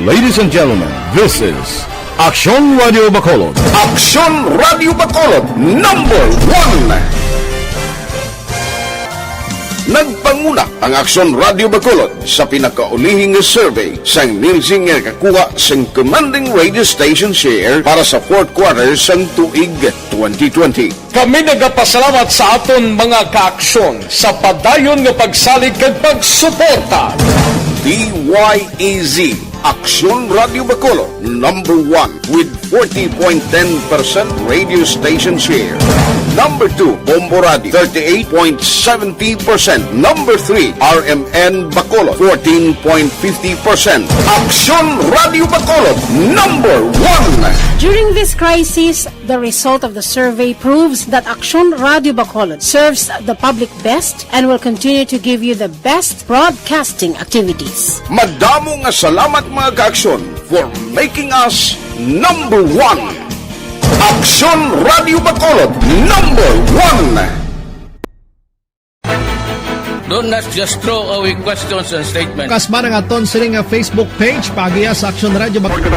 Ladies and gentlemen, this is Aksyon Radio Bacolod. Aksyon Radio Bacolod, number 1. Nagpanguna ang Aksyon Radio Bacolod sa pinakaulihing survey sang ninsing nga kakuha sang commanding radio station share para sa fourth quarter sang tuig 2020. Kami nagapasalamat sa aton mga kaaksyon sa padayon nga pagsalig kag pagsuporta. DYEZ Aksyon Radio Bacolod number 1 with 40.10% radio station share. Number 2, Bombo Radio, 38.70%. Number 3, RMN Bacolod, 14.50%. Aksyon Radio Bacolod, number 1. During this crisis, the result of the survey proves that Aksyon Radio Bacolod serves the public best and will continue to give you the best broadcasting activities. Madamo nga salamat mga kaaksyon for making us number 1. Aksyon Radio Bacolod, number 1. Do not just throw away questions and statements. Kasma ng aton siling nga Facebook page pagiya sa Aksyon Radio Bacolod.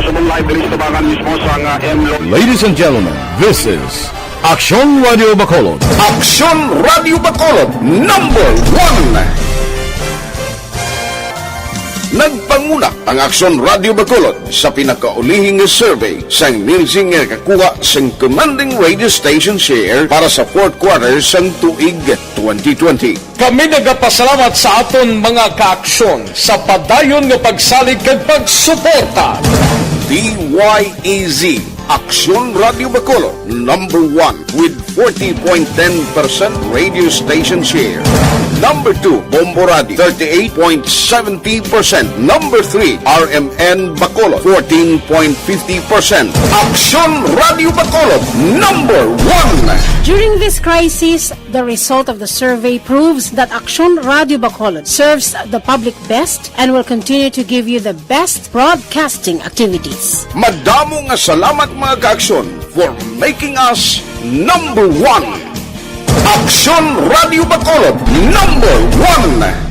Ladies and gentlemen, this is Aksyon Radio Bacolod. Aksyon Radio Bacolod, number 1. Nagpanguna ang Aksyon Radio Bacolod sa pinakaulihing survey sang ninsing nga kakuha sang commanding radio station share para sa fourth quarter sang tuig 2020. Kami nagapasalamat sa aton mga kaaksyon sa padayon nga pagsalig kag pagsuporta. DYEZ Aksyon Radio Bacolod number 1 with 40.10% radio station share. Number 2, Bombo Radio, 38.70%. Number 3, RMN Bacolod, 14.50%. Aksyon Radio Bacolod, number 1. During this crisis, the result of the survey proves that Aksyon Radio Bacolod serves the public best and will continue to give you the best broadcasting activities. Madamo nga salamat mga kaaksyon for making us number 1. Aksyon Radio Bacolod, number 1.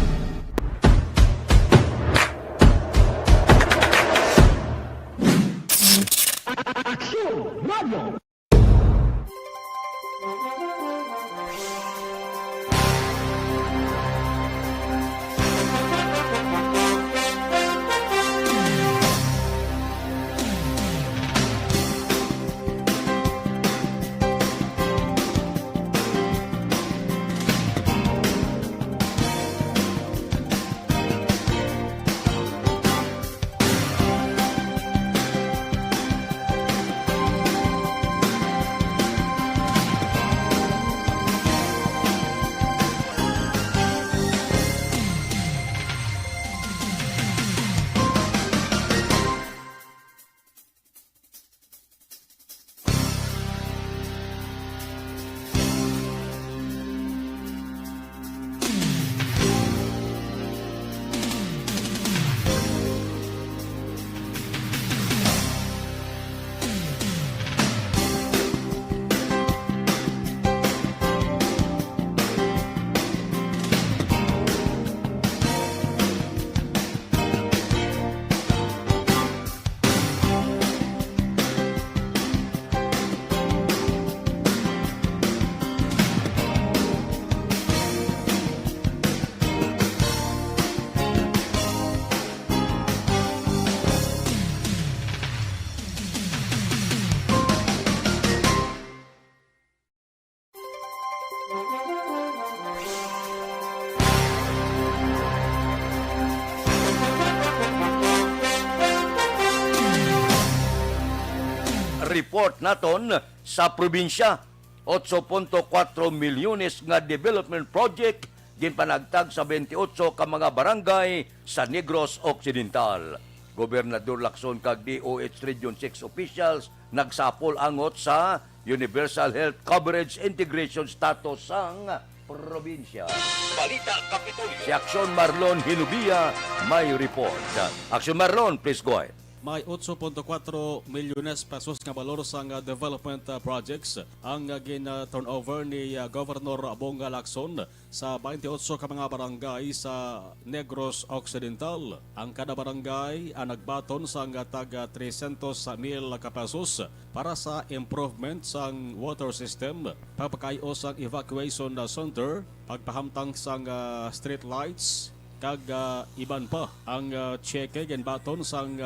report naton sa probinsya. 8.4 milyones nga development project ginpanagtag sa 28 ka mga barangay sa Negros Occidental. Gobernador Lacson kag DOH Region 6 officials nagsapol angot sa Universal Health Coverage Integration Status sang probinsya. Balita Kapitolyo. Si Aksyon Marlon Hinubia may report. Aksyon Marlon, please go ahead. May 8.4 milyones pesos nga valor sa development projects ang gina-turnover ni Governor Bonga Lacson sa 28 ka mga barangay sa Negros Occidental. Ang kada barangay ang nagbaton sa taga 300,000 ka pesos para sa improvement sa water system, pagpakayo sa evacuation center, pagpahamtang sa street lights, kag iban pa ang cheque ginbaton sang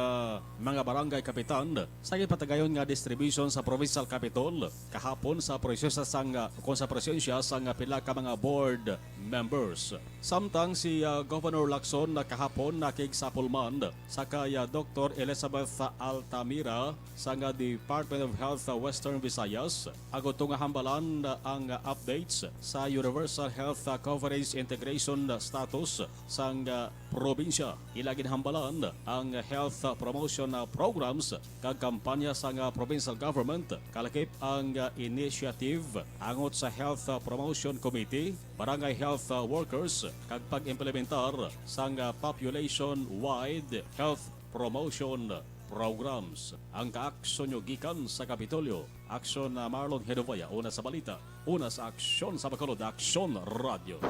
mga barangay kapitan sa patagayon nga distribution sa provincial capital kahapon sa presensya sang pila ka mga board members. Samtang si Governor Lacson kahapon nakigsapulman sa kay Dr. Elizabeth Altamira sa Department of Health Western Visayas agutong hambalan ang updates sa Universal Health Coverage Integration Status sang probinsya. Ilagin hambalan ang health promotion programs kag kampanya sang provincial government kalakip ang initiative angot sa Health Promotion Committee, barangay health workers kag pag-implementar sang population-wide health promotion programs. Ang kaaksyon nyo gikan sa Kapitolyo. Aksyon na Marlon Hedovaya. Una sa balita. Una sa Aksyon sa Bacolod. Aksyon Radio.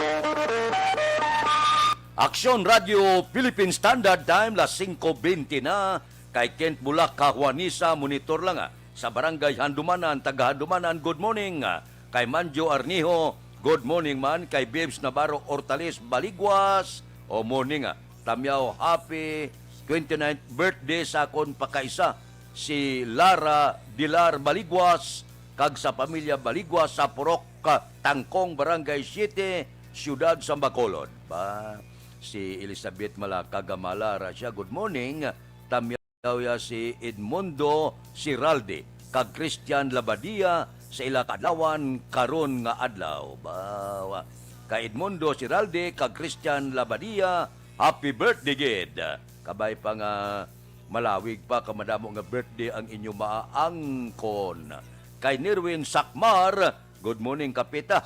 Aksyon Radio Philippine Standard Time, las 5:20 na. Kay Kent Bulak, Juanisa, monitor lang sa Barangay Handumanan, taga Handumanan, good morning. Kay Manjo Arniho, good morning man. Kay Bibs Navarro Ortales, Baligwas, o morning Tamyaw, happy 29th birthday sa akon pakaisa, si Lara Dilar Baligwas, kag sa pamilya Baligwas sa Purok, Tangkong, Barangay 7, Siyudad sa Bacolod. Si Elizabeth Malakagamalara siya, good morning. Tamyaw si Edmundo Siralde, kag Christian Labadia sa Ilakadlawan karon nga adlaw. Kay Edmundo Siralde, kag Christian Labadia, happy birthday gid. Kabay pa nga malawig pa kamadamo nga birthday ang inyo maaangkon. Kay Nirwin Sakmar, good morning kapita.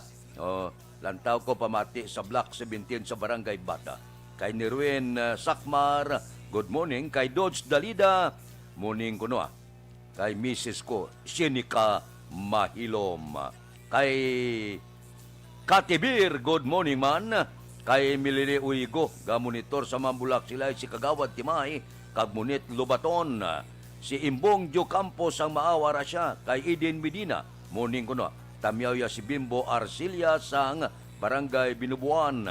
Lantaw ko pamati sa Block 17 sa Barangay Bata. Kay Nirwin Sakmar, good morning. Kay Dodge Dalida, morning ko no. Kay Mrs. ko, Sinika Mahilom. Kay Katibir, good morning man. Kay Milili Uigo, gamonitor sa Mambulak sila si Kagawad Timay, kagmunit Lubaton. Si Imbong Jo Campos ang maawara siya. Kay Eden Medina, morning ko no. Tamyaw si Bimbo Arcilia sang Barangay Binubuan.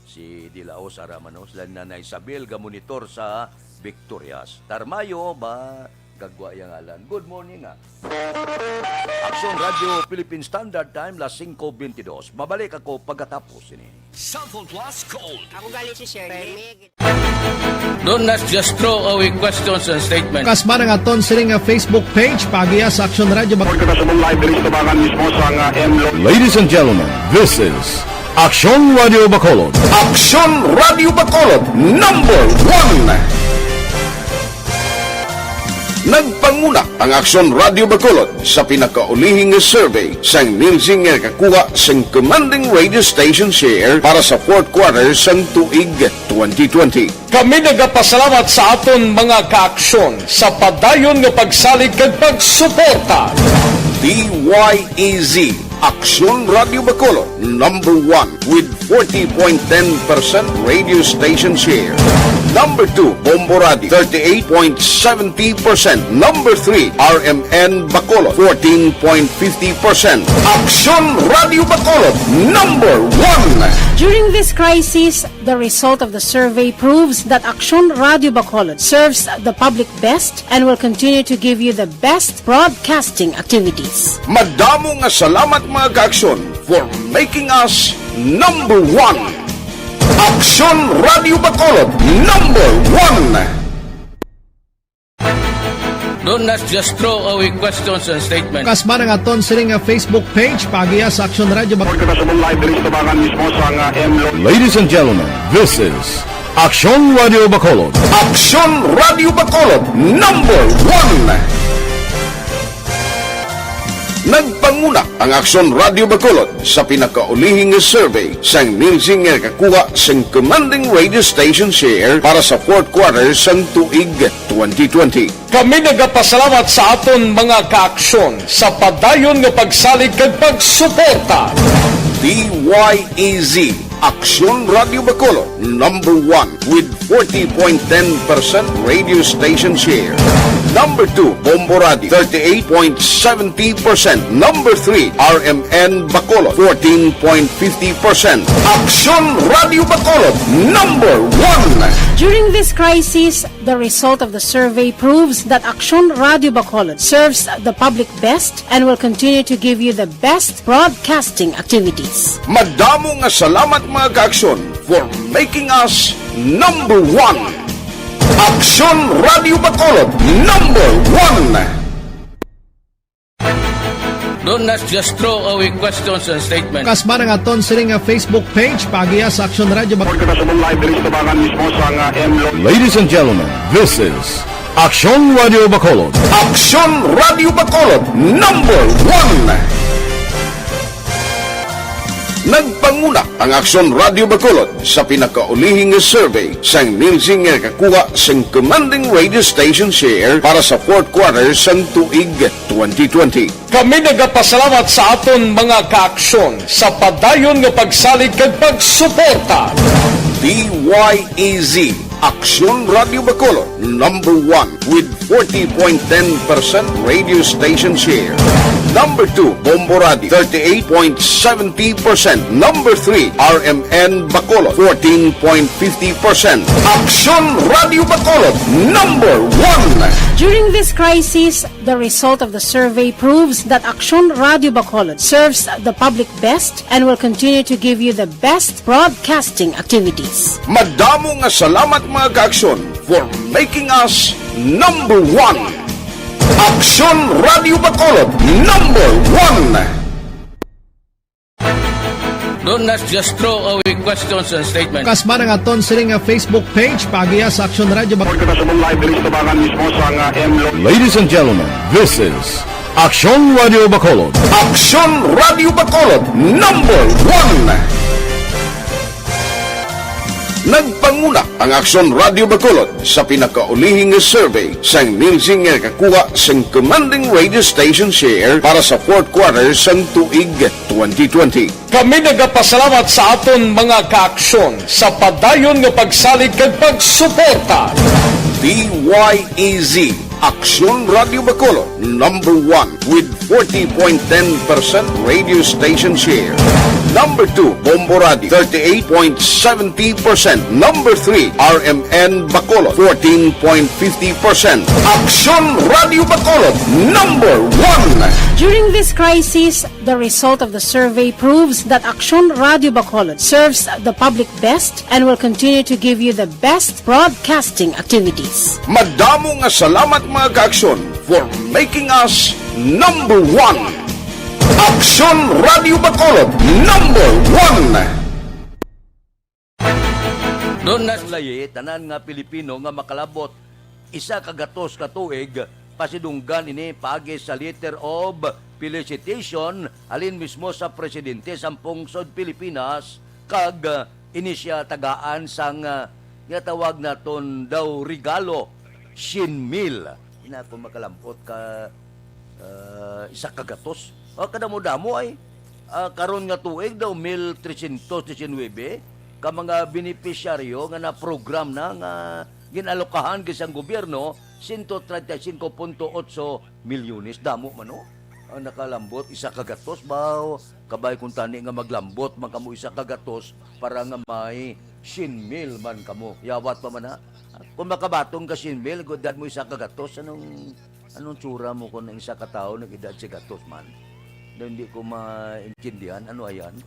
Si Dilaos Aramanos, Nanay Isabel, gamonitor sa Victorias. Tarmayo ba? Gagwa yung alan. Good morning Aksyon Radio Philippine Standard Time, las 5:22. Mabalik ako pagkatapos ini. Cellphone Plus Gold. Ako galit si Shirley. Do not just throw away questions and statements. Kasbarang aton siling Facebook page pagiya sa Aksyon Radio Bacolod. Ladies and gentlemen, this is Aksyon Radio Bacolod. Aksyon Radio Bacolod, number 1. Nagpanguna ang Aksyon Radio Bacolod sa pinakaulihing survey sang nilsing nga kakuha sang commanding radio station share para sa fourth quarter sang tuig 2020. Kami nagapasalamat sa aton mga kaaksyon sa padayon nga pagsalig kag pagsuporta. DYEZ Aksyon Radio Bacolod, number 1 with 40.10% radio station share. Number 2, Bombo Radio, 38.70%. Number 3, RMN Bacolod, 14.50%. Aksyon Radio Bacolod, number 1. During this crisis, the result of the survey proves that Aksyon Radio Bacolod serves the public best and will continue to give you the best broadcasting activities. Madamo nga salamat mga kaaksyon for making us number 1. Aksyon Radio Bacolod, number 1. Don't not just throw away questions and statements. Kasbara nga aton sining Facebook page pagiya sa Aksyon Radio Bacolod. Ladies and gentlemen, this is Aksyon Radio Bacolod. Aksyon Radio Bacolod number 1. Nagpanguna ang Aksyon Radio Bacolod sa pinakaulihing survey sang Nielsen nga kakuha sang commanding radio station share para sa fourth quarter sang tuig 2020. Kami nagapasalamat sa aton mga kaaksyon sa padayon nga pagsalig kag pagsuporta. DYEZ Aksyon Radio Bacolod number 1 with 40.10% radio station share. Number 2, Bombo Radio, 38.70%. Number 3, RMN Bacolod, 14.50%. Aksyon Radio Bacolod, number 1. During this crisis, the result of the survey proves that Aksyon Radio Bacolod serves the public best and will continue to give you the best broadcasting activities. Madamo nga salamat mga kaaksyon for making us number 1. Aksyon Radio Bacolod number 1. Don't not just throw away questions and statements. Kasbara nga aton sining Facebook page pagiya sa Aksyon Radio Bacolod. Ladies and gentlemen, this is Aksyon Radio Bacolod. Aksyon Radio Bacolod number 1. Nagpanguna ang Aksyon Radio Bacolod sa pinakaulihing survey sang Nielsen nga kakuha sang commanding radio station share para sa fourth quarter sang tuig 2020. Kami nagapasalamat sa aton mga kaaksyon sa padayon nga pagsalig kag pagsuporta. DYEZ Aksyon Radio Bacolod number 1 with 40.10% radio station share. Number 2, Bombo Radio, 38.70%. Number 3, RMN Bacolod, 14.50%. Aksyon Radio Bacolod number 1. During this crisis, the result of the survey proves that Aksyon Radio Bacolod serves the public best and will continue to give you the best broadcasting activities. Madamo nga salamat mga kaaksyon for making us number 1. Aksyon Radio Bacolod number 1. Don't not just throw away questions and statements. Kasbara nga aton sining Facebook page pagiya sa Aksyon Radio Bacolod. Ladies and gentlemen, this is Aksyon Radio Bacolod. Aksyon Radio Bacolod number 1. Nagpanguna ang Aksyon Radio Bacolod sa pinakaulihing survey sang Nielsen nga kakuha sang commanding radio station share para sa fourth quarter sang tuig 2020. Kami nagapasalamat sa aton mga kaaksyon sa padayon nga pagsalig kag pagsuporta. DYEZ Aksyon Radio Bacolod number 1 with 40.10% radio station share. Number 2, Bombo Radio, 38.70%. Number 3, RMN Bacolod, 14.50%. Aksyon Radio Bacolod number 1. During this crisis, the result of the survey proves that Aksyon Radio Bacolod serves the public best and will continue to give you the best broadcasting activities. Madamo nga salamat mga kaaksyon for making us number 1. Aksyon Radio Bacolod number 1. Doon na layi, tanan nga Pilipino nga makalabot isa kagatos ka tuig pasidunggan ini paagi sa letter of felicitation alin mismo sa presidente sa pungsod Pilipinas kag inisya tagaan sang tawag naton daw regalo shinmil. Ina ko makalampot ka isa kagatos. O kadamo-damo ay karon nga tuig daw 1,319 ka mga benepisyaryo nga na program na nga ginalokahan kisang gobyerno 135.8 milyones damo man o. Ang nakalambot isa kagatos baw kabay kung tani nga maglambot man kamo isa kagatos para nga may shinmil man kamo. Yawat pa man ha. Kung makabatong ka shinmil, godad mo isa kagatos anong tsura mo kung isa ka tao nag-edad si gatos man. Na hindi ko maintindihan ano ayan.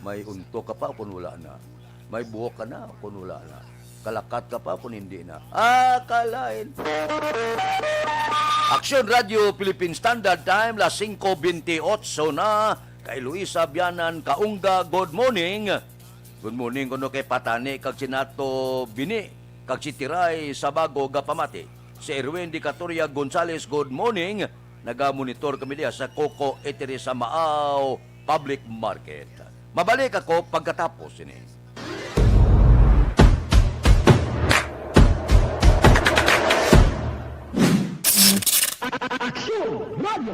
May unto ka pa kung wala na. May buhok ka na kung wala na. Kalakat ka pa kung hindi na. Kalain. Aksyon Radio Philippine Standard Time, las 5:28 na. Kay Luisa Bianan Kaungga, good morning. Good morning kuno kay Patani, kag Sinato Bini, kag si Tiray Sabago Gapamati. Si Erwin Di Catoria Gonzales, good morning. Naga-monitor kami diya sa Coco Eatery sa Maaw Public Market. Mabalik ako pagkatapos ini.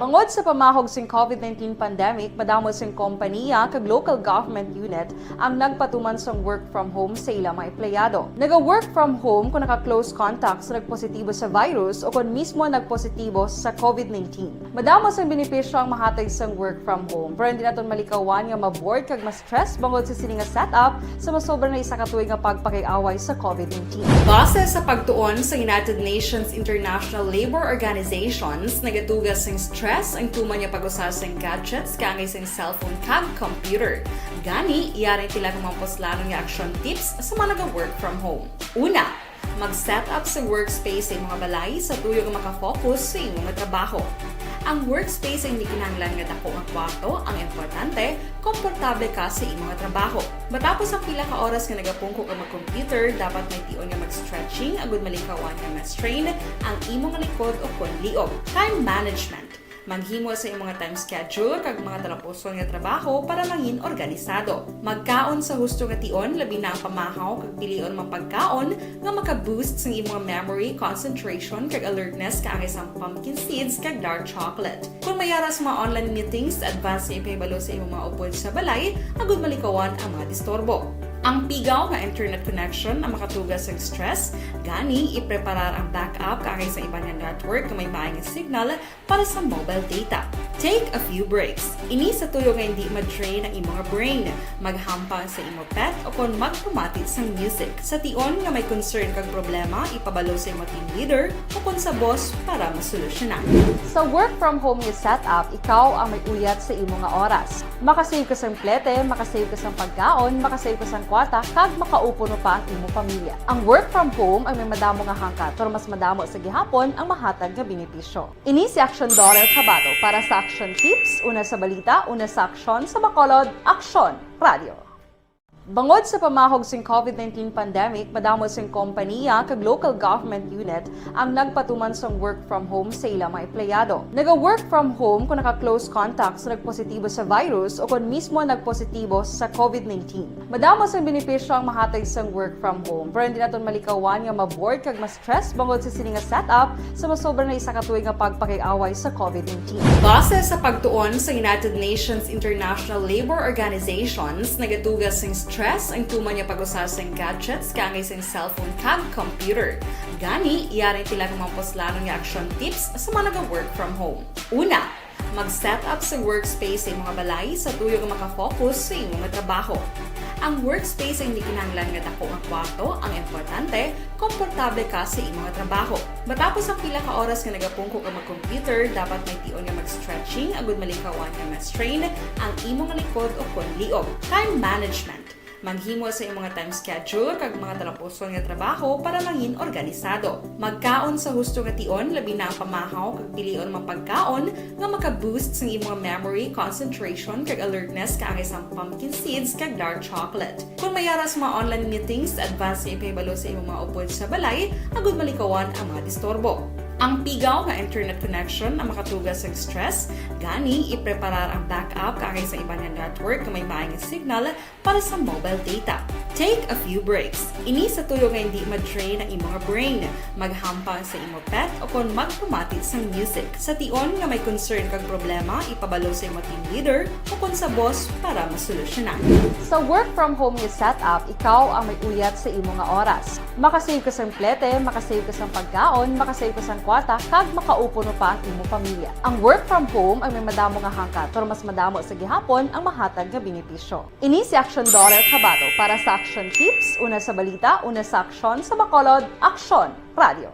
Bangod sa pamahog sing COVID-19 pandemic, madamo sing kompanya kag local government unit ang nagpatuman sang work from home sa ilang mga empleyado. Naga-work from home kung naka-close contact sa nagpositibo sa virus o kung mismo nagpositibo sa COVID-19. Madamo sang benepisyo ang mahatag sang work from home, pero hindi naton malikawan nga ma-bored kag ma-stress bangod sa sini nga setup sa masobra na isa ka tuig nga pagpakiaway sa COVID-19. Base sa pagtuon sa United Nations International Labor Organizations, nagatugas sing stress ang tuman niya pag-usar sing gadgets kangay sing cellphone kag computer. Gani, iyari tila kung mamposlano nga action tips sa mga nag-work from home. Una, mag-set up sa workspace sa mga balay sa tuyo nga makafocus sa imong trabaho. Ang workspace ay hindi kinahanglan nga dako nga kwarto, ang importante, komportable ka sa imong trabaho. Matapos ang pila ka oras nga nagapungko ka mag-computer, dapat may tion nga mag-stretching agud malikawan nga ma-strain ang imong likod o konliog. Time management. Maghimo sa imong time schedule kag mga talapuson nga trabaho para mangin organisado. Magkaon sa husto nga tion, labi na ang pamahaw kag pilion mang pagkaon nga maka-boost sa imong memory, concentration kag alertness kaangay sa pumpkin seeds kag dark chocolate. Kung mayara sa mga online meetings, advance nga ipahibalo sa imong mga upod sa balay, agud malikawan ang mga disturbo. Ang pigaw nga internet connection ang makatugas sa stress, gani ipreparar ang backup kaangay sa ibang network na may maayong signal para sa mobile data. Take a few breaks. Ini sa tuyo nga hindi ma-drain ang imong brain, maghampang sa imong pet o kung magpumatit sa music. Sa tion nga may concern kag problema, ipabalo sa imong team leader o kung sa boss para masolusyonan. Sa work from home nga setup, ikaw ang may uyat sa imong nga oras. Makasave ka sa plete, makasave ka sa pagkaon, makasave ka sa kwarta, kag makaupo no pa ang imong pamilya. Ang work from home ay may madamo nga hangkat, pero mas madamo sa gihapon ang mahatag nga benepisyo. Ini si Action Dorel Cabato para sa Action Tips, una sa balita, una sa aksyon sa Bacolod, Aksyon Radio. Bangod sa pamahog sing COVID-19 pandemic, madamo sing kompanya kag local government unit ang nagpatuman sang work from home sa ilang mga empleyado. Naga-work from home kung naka-close contact sa nagpositibo sa virus o kung mismo nagpositibo sa COVID-19. Madamo sang benepisyo ang mahatag sang work from home, pero hindi naton malikawan nga ma-bored kag ma-stress bangod sa sini nga setup sa masobra na isa ka tuig nga pagpakiaway sa COVID-19. Base sa pagtuon sa United Nations International Labor Organizations, nagatugas sing stress ang tuman niya pag-usar sa gadgets kaangay sa cellphone kag computer. Gani, iyari tila kung mamposlano nga action tips sa mga nag-work from home. Una, mag-set up sa workspace sa mga balay sa tuyo nga makafocus sa imong trabaho. Ang workspace ay hindi kinahanglan nga dako nga kwarto, ang importante, komportable ka sa imong trabaho. Matapos ang pila ka oras nga nagapungko ka mag-computer, dapat may tion nga mag-stretching agud malikawan nga ma-strain ang imong likod o konliog. Time management. Maghimo sa imong time schedule kag mga talapuson nga trabaho para mangin organisado. Magkaon sa husto nga tion, labi na ang pamahaw kag pilion mang pagkaon nga maka-boost sa imong memory, concentration kag alertness kaangay sa pumpkin seeds kag dark chocolate. Kung mayara sa mga online meetings, advance nga ipahibalo sa imong mga upod sa balay, agud malikawan ang mga disturbo. Ang pigaw nga internet connection ang makatugas sa stress, gani ipreparar ang backup kaangay sa ibang network na may maayong signal para sa mobile data. Take a few breaks. Ini sa tuyo nga hindi ma-drain ang imong brain, maghampang sa imong pet o kung magpumatit sa music. Sa tion nga may concern kag problema, ipabalo sa imong team leader o kung sa boss para masolusyonan. Sa work from home nga setup, ikaw ang may uyat sa imong nga oras. Makasave ka sa plete, makasave ka sa pagkaon, makasave ka sa kwarta, kag makaupo no pa ang imong pamilya. Ang work from home ay may madamo nga hangkat, pero mas madamo sa gihapon ang mahatag nga benepisyo. Ini si Action Dorel Cabato para sa Action Tips, una sa balita, una sa aksyon sa Bacolod, Aksyon Radio.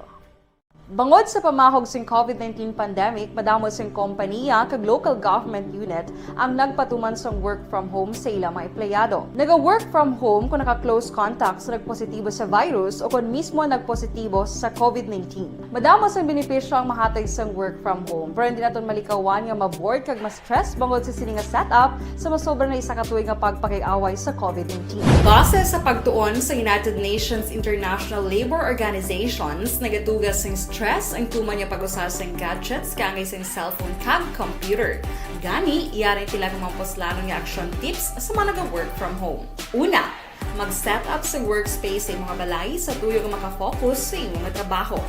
Bangod sa pamahog sing COVID-19 pandemic, madamo sing kompanya kag local government unit ang nagpatuman sang work from home sa ilang mga empleyado. Naga-work from home kung naka-close contact sa nagpositibo sa virus o kung mismo nagpositibo sa COVID-19. Madamo sang benepisyo ang mahatag sang work from home, pero hindi naton malikawan nga ma-bored kag ma-stress bangod sa sini nga setup sa masobra na isa ka tuig nga pagpakiaway sa COVID-19. Base sa pagtuon sa United Nations International Labour Organizations, nagatugas sing stress ang tuman niya pag-usar sa gadgets kangay sa cellphone kag computer. Gani, iyari tila ng mga poslano nga action tips sa mga nag-work from home. Una, mag-set up sa workspace sa mga balay sa tuyo nga makafocus sa imong trabaho.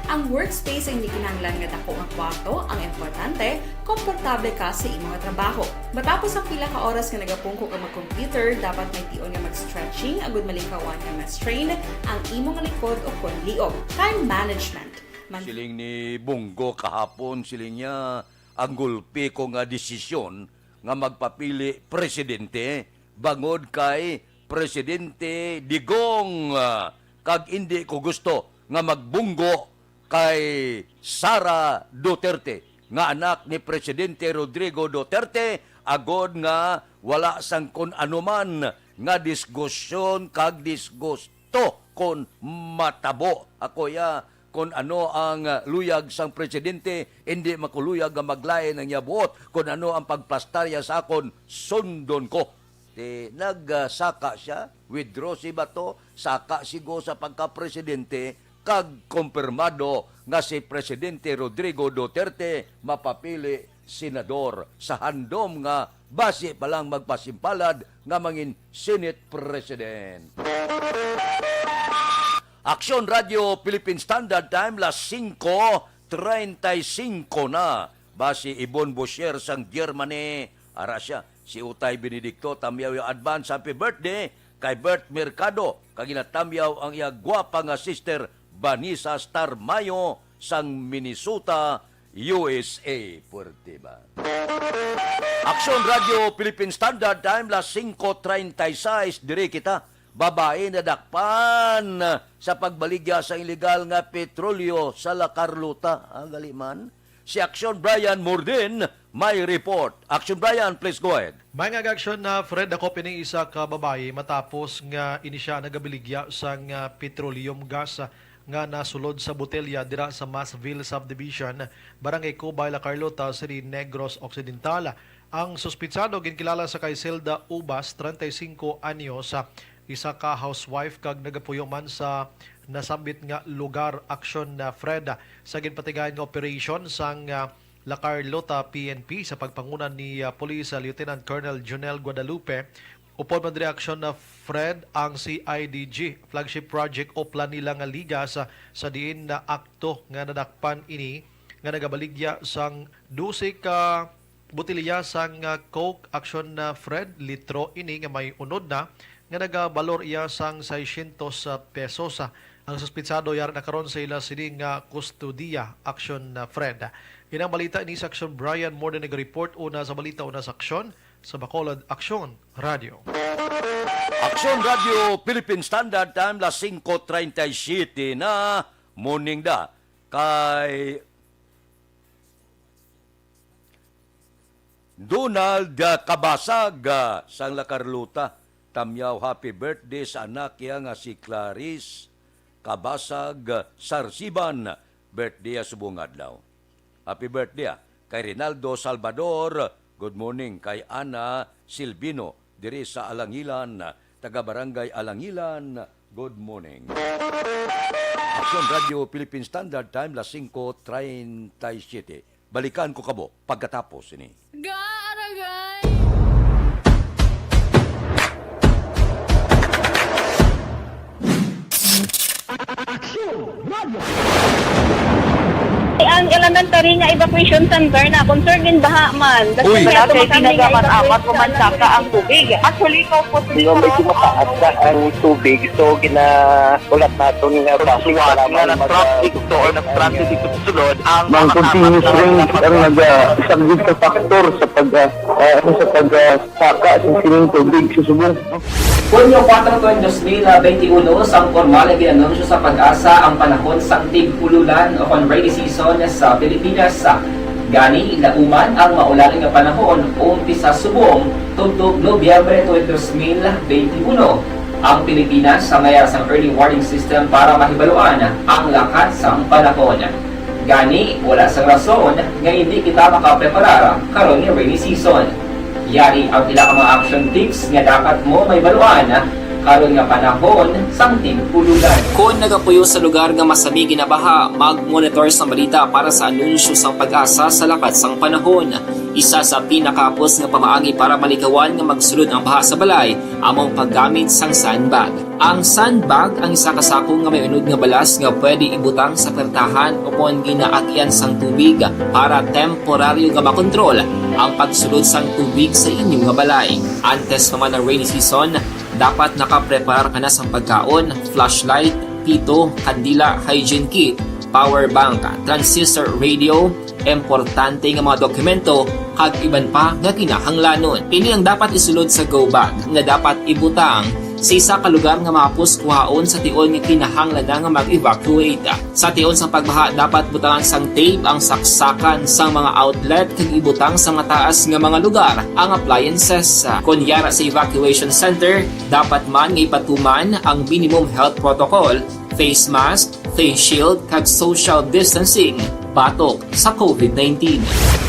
Ang workspace ay hindi kinahanglan nga dako nga kwarto, ang importante, komportable ka sa imong trabaho. Matapos ang pila ka oras nga nagapungko ka mag-computer, dapat may tion nga mag-stretching agud malikawan nga ma-strain ang imong likod o konliog. Time management. Siling ni Bungo kahapon, siling niya ang gulpi ko nga desisyon nga magpapili presidente bangod kay Presidente Digong. Kag hindi ko gusto nga magbunggo kay Sara Duterte, nga anak ni Presidente Rodrigo Duterte, agod nga wala sang kun anuman nga diskusyon kag disgusto kon matabo. Ako ya, kung ano ang luyag sang presidente, hindi makuluyag nga maglain ang yabuot. Kung ano ang pagplastarya sa akon, sundon ko. Nagsaka siya, withdraw si Bato, saka sigo sa pagka-presidente, kag kumpirmado nga si Presidente Rodrigo Duterte mapapili senador sa handom nga base pa lang magpasimpalad nga mangin Senate President. Aksyon Radio Philippine Standard Time, las 5:35 na. Basi Ibon Bosher sang Germany, Arasya, si Utay Benedicto, tamyaw yung advance happy birthday kay Bert Mercado. Kaginatamyaw ang iya gwapa nga sister Vanessa Star Mayo sang Minnesota, USA. Puerte ba? Aksyon Radio Philippine Standard Time, las 5:36, dire kita. Babae na dakpan sa pagbaligya sa ilegal nga petrolyo sa La Carlota. Galiman. Si Action Brian Morden may report. Action Brian, please go ahead. May nga action na Fred, ako pining isa ka babae matapos nga ini siya nagabiligya sa nga petroleum gas nga nasulod sa botelya dira sa Masville Subdivision, Barangay Cubay, La Carlota, City, Negros Occidental. Ang suspitsado ginkilala sa kay Zelda Ubas, 35 anyos, isa ka housewife kag nagapuyo man sa nasambit nga lugar. Action na Fred sa ginpatigayan nga operation sang La Carlota PNP sa pagpangunan ni Police Lieutenant Colonel Jonel Guadalupe. Upon man reaksyon na Fred ang CIDG flagship project o plan nila nga liga sa diin na akto nga nadakpan ini nga nagabaligya sang 12 ka botelya sang Coke. Action na Fred, litro ini nga may unod na nga nagabalor iya sang 600 pesos. Ang suspitsado yar na karon sa ila sini nga kustudiya. Action na Fred. Inang balita ni sa Action Brian Morden nag-report una sa balita una sa aksyon sa Bacolod Aksyon Radio. Aksyon Radio Philippine Standard Time, las 5:37 na. Morning da kay Donald Kabasag sang La Carlota. Tamyaw happy birthday sa anak niya nga si Clarice Kabasag Sarsiban. Birthday sa subong adlaw. Happy birthday kay Rinaldo Salvador. Good morning kay Ana Silvino diri sa Alangilan, taga Barangay Alangilan. Good morning. Aksyon Radio Philippine Standard Time, las 5:37. Balikan ko kabo pagkatapos ini. Garagay! Ang elementary nga evacuation center na concerned din baha man. Uy, kasi ginagaman-amat kumansaka ang tubig. Actually, ikaw po sa medyo mataas na ang tubig. So, ginaulat natin nga pasuwag nga ng traffic to or nag-traffic dito sulod. Ang continuous rain ang nag-isagid sa factor sa pag-saka sa sining tubig sa subong. Hunyo 4, 2021, sang formal ay ginanunsyo sa Pag-asa ang panahon sang tig-ululan o rainy season sa Pilipinas. Gani, lauman ang maulaling nga panahon umpisa subong tuntog Nobyembre 2021. Ang Pilipinas sa mayroon sang early warning system para mahibaluan ang lakat sang panahon. Gani, wala sang rason nga hindi kita makapreparar karon nga rainy season. Yari ang pila ka mga action tips nga dapat mo may baluan karon nga panahon sang tig-ululan. Kung nagapuyo sa lugar nga masami ginabaha, mag-monitor sa balita para sa anunsyo sang Pag-asa sa lakat sang panahon. Isa sa pinakapos nga pamaagi para malikawan nga magsulod ang baha sa balay, among paggamit sang sandbag. Ang sandbag ang isa kasakong nga may unod nga balas nga pwede ibutang sa pertahan upon ginaagyan sang tubig para temporaryo nga makontrol ang pagsulod sang tubig sa inyong nga balay. Antes naman ng rainy season, dapat nakaprepare ka na sa pagkaon, flashlight, pito, kandila, hygiene kit, power bank, transistor radio, importante nga mga dokumento, kag iban pa nga kinahanglanon. Ini ang dapat isulod sa go bag nga dapat ibutang sa isa ka lugar nga mapus kuhaon sa tion nga kinahanglan nga mag-evacuate. Sa tion sa pagbaha dapat butangan sang tape ang saksakan sang mga outlet kag ibutang sa mataas nga mga lugar ang appliances. Kunyara sa evacuation center, dapat man nga ipatuman ang minimum health protocol, face mask, face shield kag social distancing batok sa COVID-19.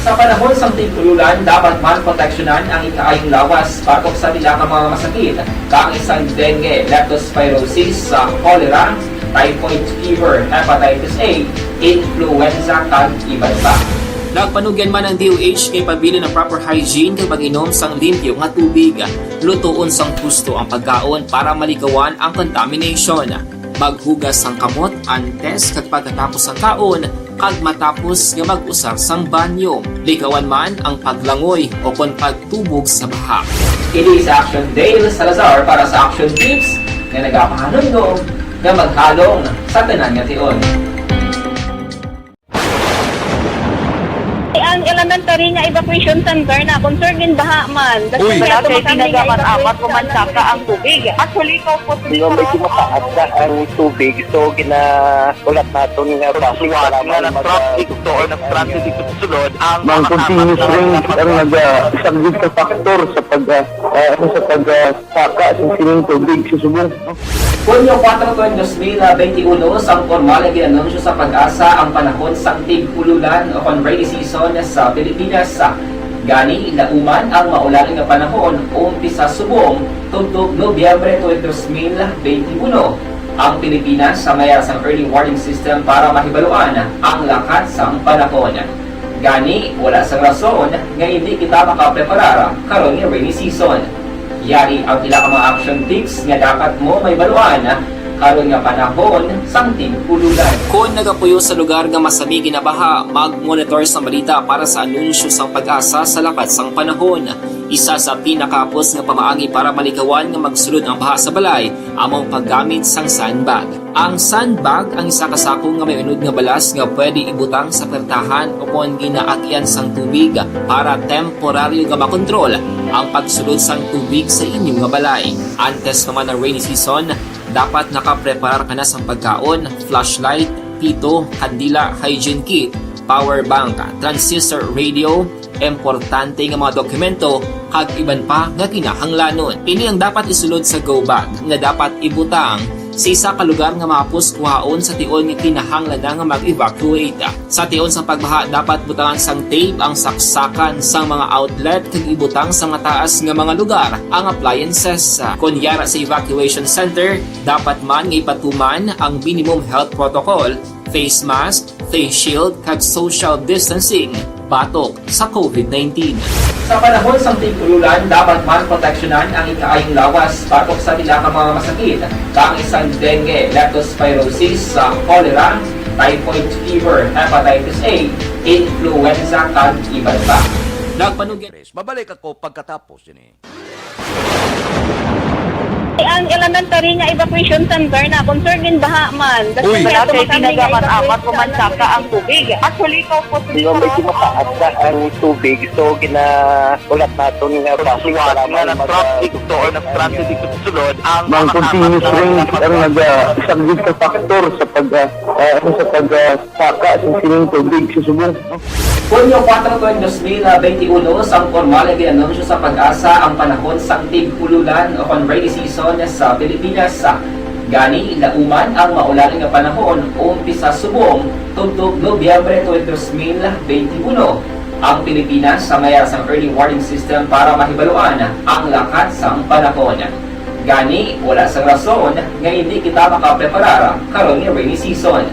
Sa panahon sang tig-ululan, dapat man proteksyonan ang ikaayong lawas batok sa nila ka mga masakit, kang isang dengue, leptospirosis, cholera, typhoid fever, hepatitis A, influenza, kag iban pa. Nagpanugyan man ang DOH kay pabili ng proper hygiene kay pag-inom sang limpyo nga tubig. Lutuon sang gusto ang pagkaon para malikawan ang contamination. Maghugas sang kamot antes kag pagkatapos sang kaon kag matapos nga mag-usar sang banyo. Likawan man ang paglangoy o kon pagtubog sa baha. Kini sa Action Dale Salazar para sa Action Tips nga nagapahanundong nga maghalong sa tanan nga tion. Ang elementary nga evacuation center na concern din baha man. Uy, kasi tinagaman apat pumansaka ang tubig. Actually, ikaw po medyo mataas na ang tubig. So, ginaulat natin nga pasiwala nga ng traffic to or ng-transit dito sa sulod. Ang continuous range ang nag-isaglit sa factor sa pagsaka sa sining tubig sa subong. Hunyo 4, 2021, sang formal ay ginanunsyo sa Pag-asa ang panahon sang tig-ululan o rainy season sa Pilipinas. Gani, lauman ang maulaling nga panahon umpisa subong tuntog Nobyembre 2021. Ang Pilipinas sa mayroon sang early warning system para mahibaluan ang lakat sang panahon. Gani, wala sang rason nga hindi kita makapreparar karon nga rainy season. Yari ang pila ka mga action tips nga dapat mo may baluan karon nga panahon sang tig-ululan. Kung nagapuyo sa lugar nga masami ginabaha, mag-monitor sa balita para sa anunsyo sang Pag-asa sa lakat sang panahon. Isa sa pinakapos nga pamaagi para malikawan nga magsulod ang baha sa balay, among paggamit sang sandbag. Ang sandbag ang isa kasakong nga may unod nga balas nga pwede ibutang sa pertahan upon ginaagyan sang tubig para temporaryo nga makontrol ang pagsulod sang tubig sa inyong nga balay. Antes naman ng rainy season, dapat nakaprepare ka na sa pagkaon, flashlight, pito, kandila, hygiene kit, power bank, transistor radio, importante nga mga dokumento, kag iban pa nga kinahanglanon. Ini ang dapat isulod sa go bag nga dapat ibutang sa isa ka lugar nga mapus kuhaon sa tion nga kinahanglan nga mag-evacuate. Sa tion sa pagbaha dapat butangan sang tape ang saksakan sang mga outlet kag ibutang sa mataas nga mga lugar ang appliances. Kunyara sa evacuation center, dapat man nga ipatuman ang minimum health protocol, face mask, face shield kag social distancing batok sa COVID-19. Sa panahon sang tig-ululan, dapat man proteksyonan ang ikaayong lawas batok sa nila ka mga masakit, kang isang dengue, leptospirosis, cholera, typhoid fever, hepatitis A, influenza, kag iban pa. Nagpanugyan. Babalik ako pagkatapos ini. Ang elementary nga evacuation center na concern din baha man. Uy, kaya tinagaman amat kumansaka ang tubig. Actually, ikaw po di ba medyo mataas na ang tubig. So, ulat natin nga pasiwala nga ng traffic to or ng transit dito sulod. Ang continuous rain ang nag-subject sa factor sa pagsaka sa sining tubig sa subong. Hunyo 4, 2021, sang formal ay ginanunsyo sa Pag-asa ang panahon sang tig-ululan o rainy season sa Pilipinas. Gani, lauman ang maulaling nga panahon umpisa subong tugtog Nobyembre 2021. Ang Pilipinas sa mayroon sang early warning system para mahibaluan ang lakat sang panahon. Gani, wala sang rason nga hindi kita makapreparar karon ni rainy season.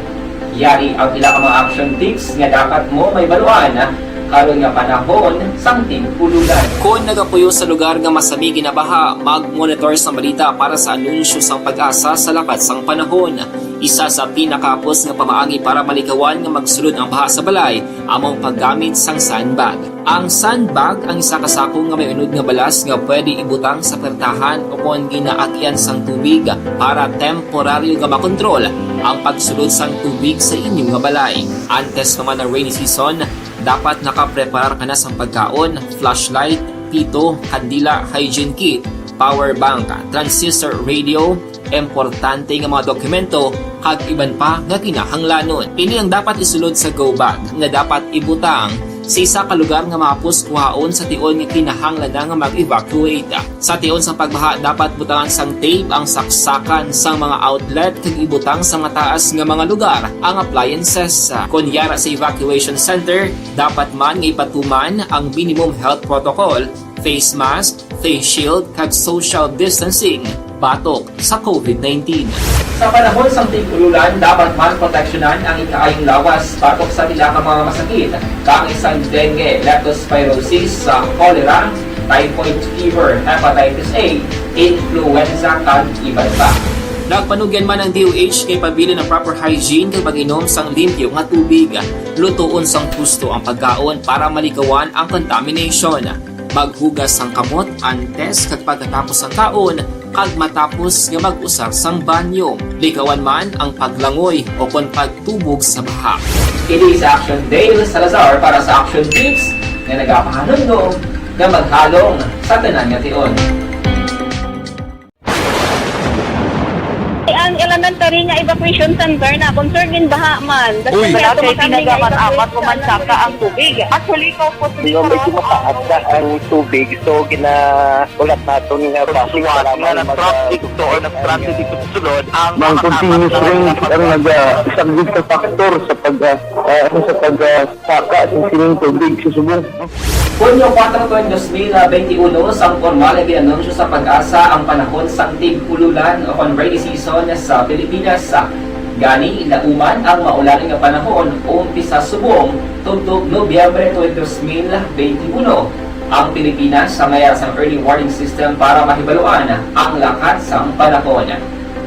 Yari ang ilang mga action tips nga dapat mo may baluan karon nga panahon sang tig-ululan. Kung nagapuyo sa lugar nga masami ginabaha, mag-monitor sa balita para sa anunsyo sang Pag-asa sa lakat sang panahon. Isa sa pinakapos nga pamaagi para malikawan nga magsulod ang baha sa balay, among paggamit sang sandbag. Ang sandbag ang isa kasakong nga may unod nga balas nga pwede ibutang sa pertahan o kung ginaakyan sang tubig para temporaryo nga makontrol ang pagsulod sang tubig sa inyong nga balay. Antes naman ng rainy season, dapat nakapreparar ka na sa pagkaon, flashlight, pito, kandila, hygiene kit, power bank, transistor radio, importante nga mga dokumento, kag iban pa nga kinahanglanon. Ini ang dapat isulod sa go bag nga dapat ibutang sa isa ka lugar nga mapus kuhaon sa tion nga kinahanglan nga mag-evacuate. Sa tion sa pagbaha dapat butangan sang tape ang saksakan sang mga outlet kag ibutang sa mga taas nga mga lugar ang appliances. Kunyara sa evacuation center, dapat man nga ipatuman ang minimum health protocol, face mask, face shield kag social distancing batok sa COVID-19. Sa panahon sang tig-ululan, dapat man proteksyonan ang ikaayong lawas batok sa nila ka mga masakit, kang isang dengue, leptospirosis, cholera, typhoid fever, hepatitis A, influenza, kag iban pa. Nagpanugyan man ang DOH kay pabili ng proper hygiene kay pag-inom sang limpyo nga tubig. Lutuon sang gusto ang pagkaon para malikawan ang contamination. Maghugas sang kamot antes kag pagkatapos ang kaon kag matapos nga mag-usar sang banyo. Likawan man ang paglangoy o kon pagtubog sa baha. Kini sa Action Dale Salazar para sa Action Tips nga nagapahanundong nga maghalong sa tanan nga tion. Ang elementary nga evacuation center na concern din baha man. Uy, kaya tinagaman amat kumansaka ang tubig. Actually, ikaw po di ba medyo mataas na ang tubig. So, ulat natin nga pasiwala nga ng traffic to or ng transit dito sulod. Ang continuous rain ang nag-subject sa factor sa pagsaka sa sining tubig sa subong. Hunyo 4, 2021, sang formal ay ginanunsyo sa Pag-asa ang panahon sang tig-ululan o rainy season sa Pilipinas. Gani, lauman ang maulaling nga panahon umpisa subong tugtog Nobyembre 2021. Ang Pilipinas sa mayroon sang early warning system para mahibaluan ang lakat sang panahon.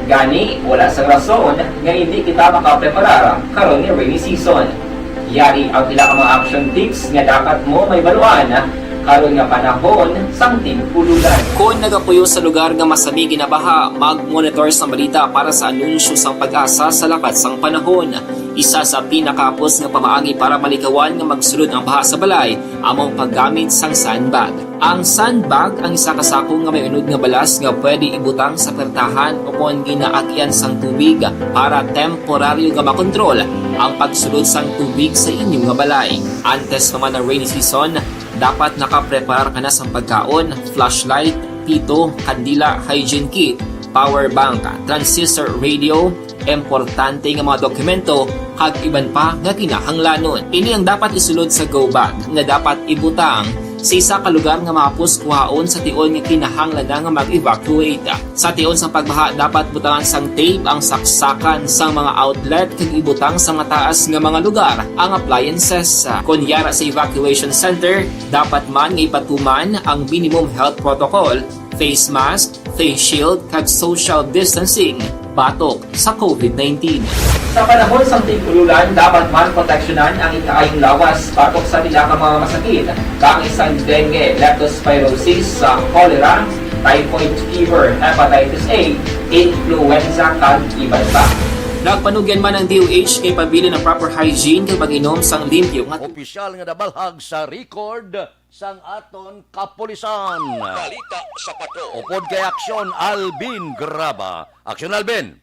Gani, wala sang rason nga hindi kita makapreparar karon ni rainy season. Yari ang ilang mga action tips nga dapat mo may baluan karon nga panahon sang tig-ululan. Kung nagapuyo sa lugar nga masami ginabaha, mag-monitor sa balita para sa anunsyo sang Pag-asa sa lakat sang panahon. Isa sa pinakapos nga pamaagi para malikawan nga magsulod ang baha sa balay, among paggamit sang sandbag. Ang sandbag ang isa kasakong nga may unod nga balas nga pwede ibutang sa pertahan o kung ginaakyan sang tubig para temporaryo nga makontrol ang pagsulod sang tubig sa inyong nga balay. Antes naman ng rainy season, dapat nakapreparar ka na sa pagkaon, flashlight, pito, kandila, hygiene kit, power bank, transistor radio, importante nga mga dokumento, kag iban pa nga kinahanglanon. Ini ang dapat isulod sa go bag nga dapat ibutang sa isa ka lugar nga mapus kuhaon sa tion nga kinahanglan nga mag-evacuate. Sa tion sa pagbaha dapat butangan sang tape ang saksakan sang mga outlet kag ibutang sa mataas nga mga lugar ang appliances. Kunyara sa evacuation center, dapat man nga ipatuman ang minimum health protocol, face mask, face shield kag social distancing batok sa COVID-19. Sa panahon sang tig-ululan, dapat man proteksyonan ang ikaayong lawas batok sa nila ka mga masakit, kang isang dengue, leptospirosis, cholera, typhoid fever, hepatitis A, influenza, kag iban pa. Nagpanugyan man ang DOH kay pabili ng proper hygiene kag mag-inom sang limpyo nga Opisyal nga nabalhag sa record sang aton kapulisan. Balita sa pato. Upod kay aksyon Alvin Graba. Aksyon Alvin.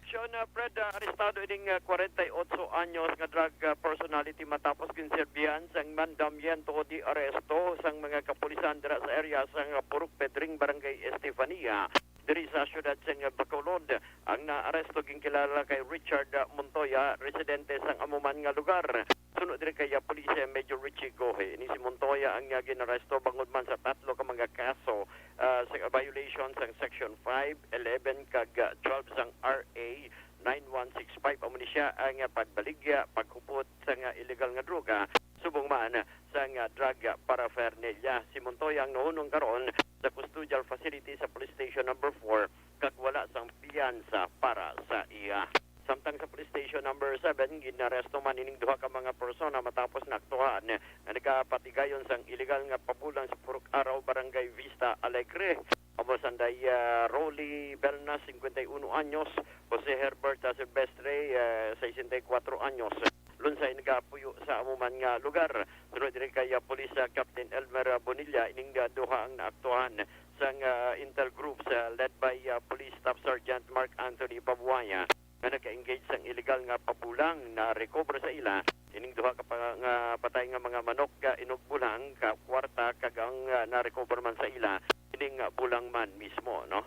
Fred, arestado ining 48 anyos nga drug personality matapos kinserbihan sang mandamyento di aresto sang mga kapulisan dira sa area sang Purok Pedring, Barangay Estefania. Diri sa syudad sang Bacolod, ang naaresto ginkilala kay Richard Montoya, residente sang amuman nga lugar. Sunod diri kay Police Major Richie Gohe. Ni si Montoya ang ginaresto bangod man sa tatlo ka mga kaso sa violation sang Section 5, 11 kag 12 sang RA 9165 amo ni siya ang pagbaligya, paghupot sa illegal nga droga, subong man sa drug paraphernalia. Si Montoya ang nahunong karon sa custodial facility sa police station number 4 kag wala sang piyansa para sa iya. Samtang sa police station number 7, ginaresto man ining duha ka mga persona matapos naaktuhan na nagapatigayon sang illegal nga pabulang sa Purok Araw, Barangay Vista, Alegre. Amo sanday Rolly Belnas, 51 anyos, Jose Herbert Silvestre, 64 anyos. Lunsay nagapuyo sa amuman nga lugar. Sunod diri kay Police Captain Elmer Bonilla, ining duha ang naaktuhan sang intel groups led by Police Staff Sergeant Mark Anthony Pabuaya nga naka-engage sang illegal nga pabulang na recover sa ila. Ining duha ka nga patay nga mga manok inugbulang ka kwarta kag ang na-recover man sa ila ining bulang man mismo, no?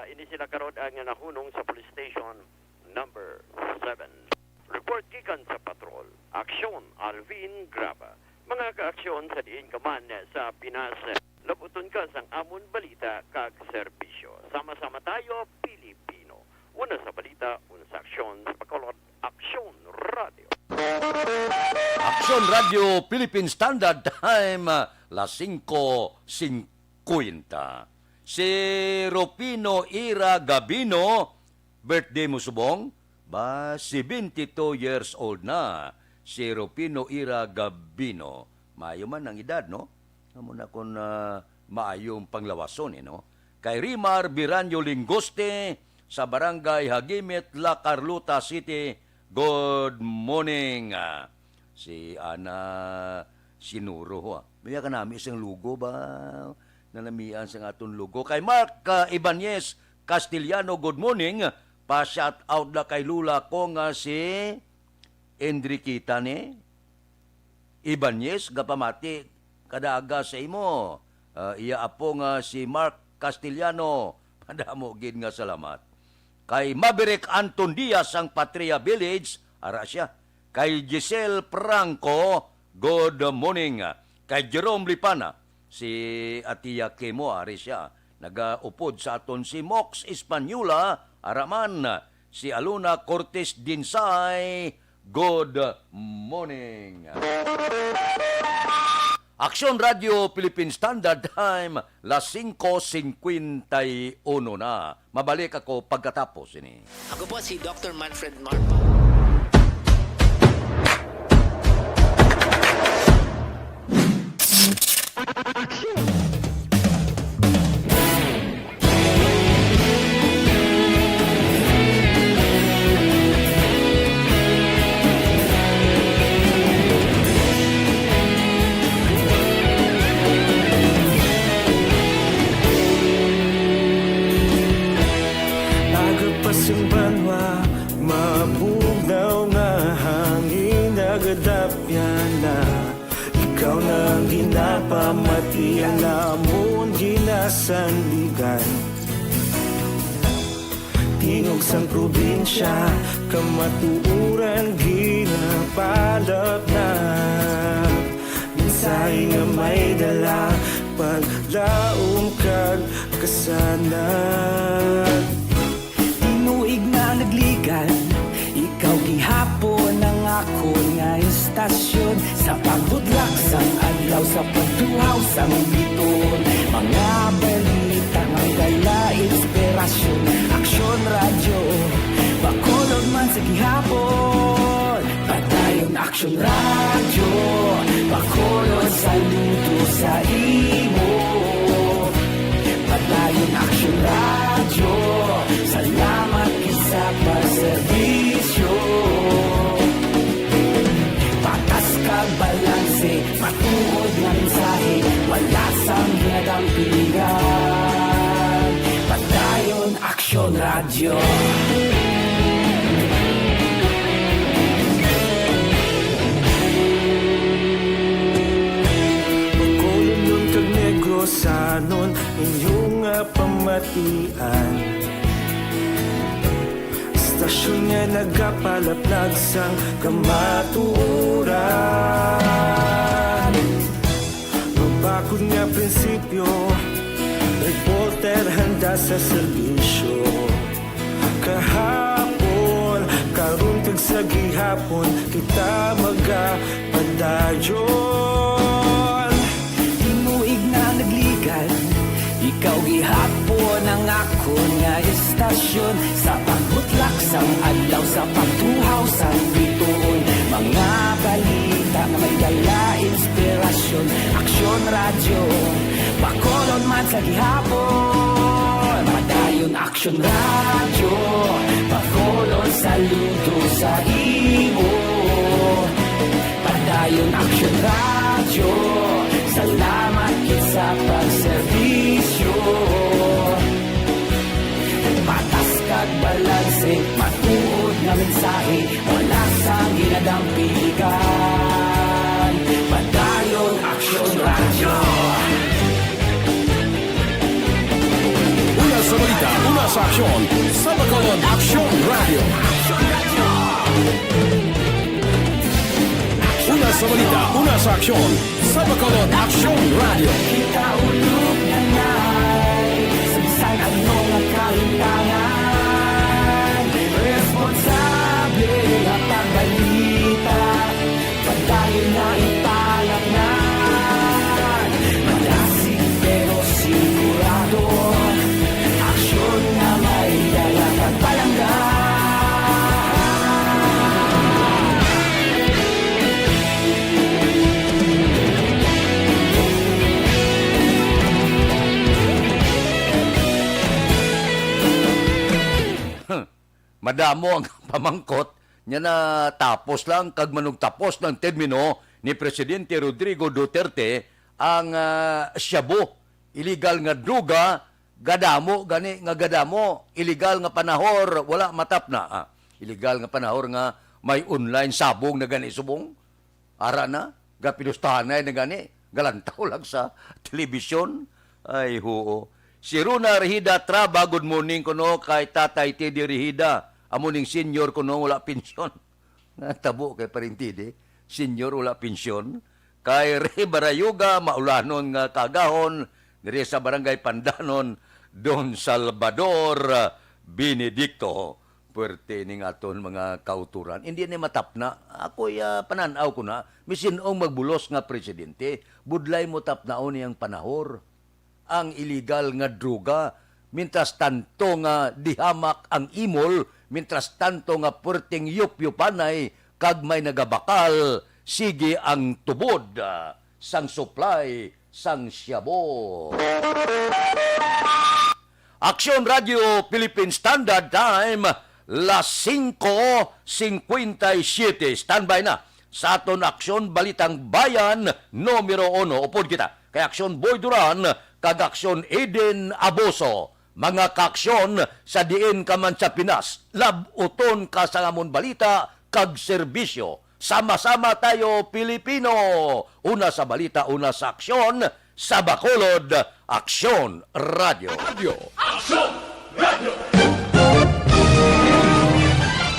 Ini sila karon ang nahunong sa police station number 7. Report gikan sa patrol. Aksyon Alvin Graba. Mga kaaksyon sa diin ka man sa Pinas. Labuton ka sang amon balita kag serbisyo. Sama-sama tayo, Pilipino. Una sa balita, una sa aksyon sa Bacolod. Aksyon Radio. Aksyon Radio Philippine Standard Time, las 5:50. Si Rupino Ira Gabino, birthday mo subong, ba 72 years old na. Si Rupino Ira Gabino, maayo man ang edad, no? Amo na kung maayong panglawason, no? Kay Rimar Biranyo Lingoste, sa Barangay Hagimit, La Carlota City, good morning. Si Ana Sinuro, ha? Maya ka namin isang lugo ba? Nanamian sa aton lugo. Kay Mark Ibanez Castellano, good morning. Pa-shout out na kay Lula ko nga si Enriquita ni Ibanez, gapamati kadaga sa imo. Iya apo nga si Mark Castellano, padamo gid nga salamat. Kay Maverick Anton Diaz ang Patria Village, ara siya. Kay Giselle Franco, good morning. Kay Jerome Lipana, si Atia Kemo, ari siya. Nagaupod sa aton si Mox Espanola, araman. Si Aluna Cortez Dinsay, good morning. Aksyon Radio Philippine Standard Time, las 5:51 na. Mabalik ako pagkatapos ini. Ako po si Dr. Manfred Marco. Ikaw nang ginapamati, alamon ginasandigan. Tingog sang probinsya, kamatuuran ginapalap na. Minsay nga may dala, paglaom kag kasanan. Tinuig na nagligan, ikaw gihapon ang ako nga istasyon. Sa pagbudlak sang adlaw, sa pagtuhaw sang biton. Mga balita ng dala, inspirasyon. Aksyon Radio, Bacolod man sa gihapon. Patayon Aksyon Radio, Bacolod saludo sa imo. Patayon Aksyon kag balanse, matuod nga mensahe, wala sang ginadang piligan. Padayon Aksyon Radio. Sanon inyong pamatian, stasyon nga nagapalaplag sang kamatuoran. Mabakod nga prinsipyo, reporter handa sa serbisyo. Kahapon, karun kag sa gihapon, kita magapadayon. Ikaw gihapon ang akon nga istasyon, sa pagbutlak sang adlaw, sa pagtuhaw sang bituon. Mga balita nga may dala inspirasyon, Aksyon Radio, Bacolod man sa gihapon. Padayon Aksyon Radio, Bacolod saludo sa imo. Padayon Aksyon Radio, salamat kit sa pagserbisyo. Patas kag balanse, matuod nga mensahe, wala sang ginadang piligan. Padayon Aksyon Radio. Una sa balita, una sa aksyon, sa Bacolod Aksyon Radio. Una sa balita, una sa aksyon, sa Bacolod Aksyon Radio. Kita ulog na ngay, sabisan ano nga kahintangan. Responsable nga pagbalita, padayon na ipalaknan. Malasig pero sigurado, aksyon na may dala pagpalanggan. Madamo ang pamangkot niya na tapos lang kag manugtapos ng termino ni Presidente Rodrigo Duterte ang shabu, illegal nga druga, gadamo gani nga gadamo, illegal nga panahor wala matap na. Illegal nga panahor nga may online sabong na gani subong. Ara na gapinustahan na gani, galantaw lang sa telebisyon. Ay huo. Si Runa Rehida Traba, good morning kuno kay Tatay Teddy Rehida. Amuning senior kuno wala pensyon. Natabo kay Parintide, senior wala pensyon. Kay Rey Barayuga, maulanon nga kagahon, diri sa Barangay Pandanon, Don Salvador Benedicto. Puwerte ning aton mga kauturan. Hindi ni matapna. Ako'y pananaw ko na, misinong magbulos nga presidente, budlay mo tapnaon niyang panahor. Ang illegal nga druga, mintras tanto nga dihamak ang imol, mintras tanto nga puerting yup-yupanay, kag may nagabakal, sige ang tubod, sang supply, sang syabo. Aksyon Radio Philippine Standard Time, las 5:57. Standby na sa aton Aksyon Balitang Bayan, numero 1. Upod kita kay Aksyon Boy Duran, kag Aksyon Eden Aboso. Mga kaaksyon sa diin ka man sa Pinas, labuton ka sa ngamon balita kag serbisyo. Sama-sama tayo Pilipino. Una sa balita, una sa aksyon, sa Bacolod Aksyon Radio. Aksyon Radio!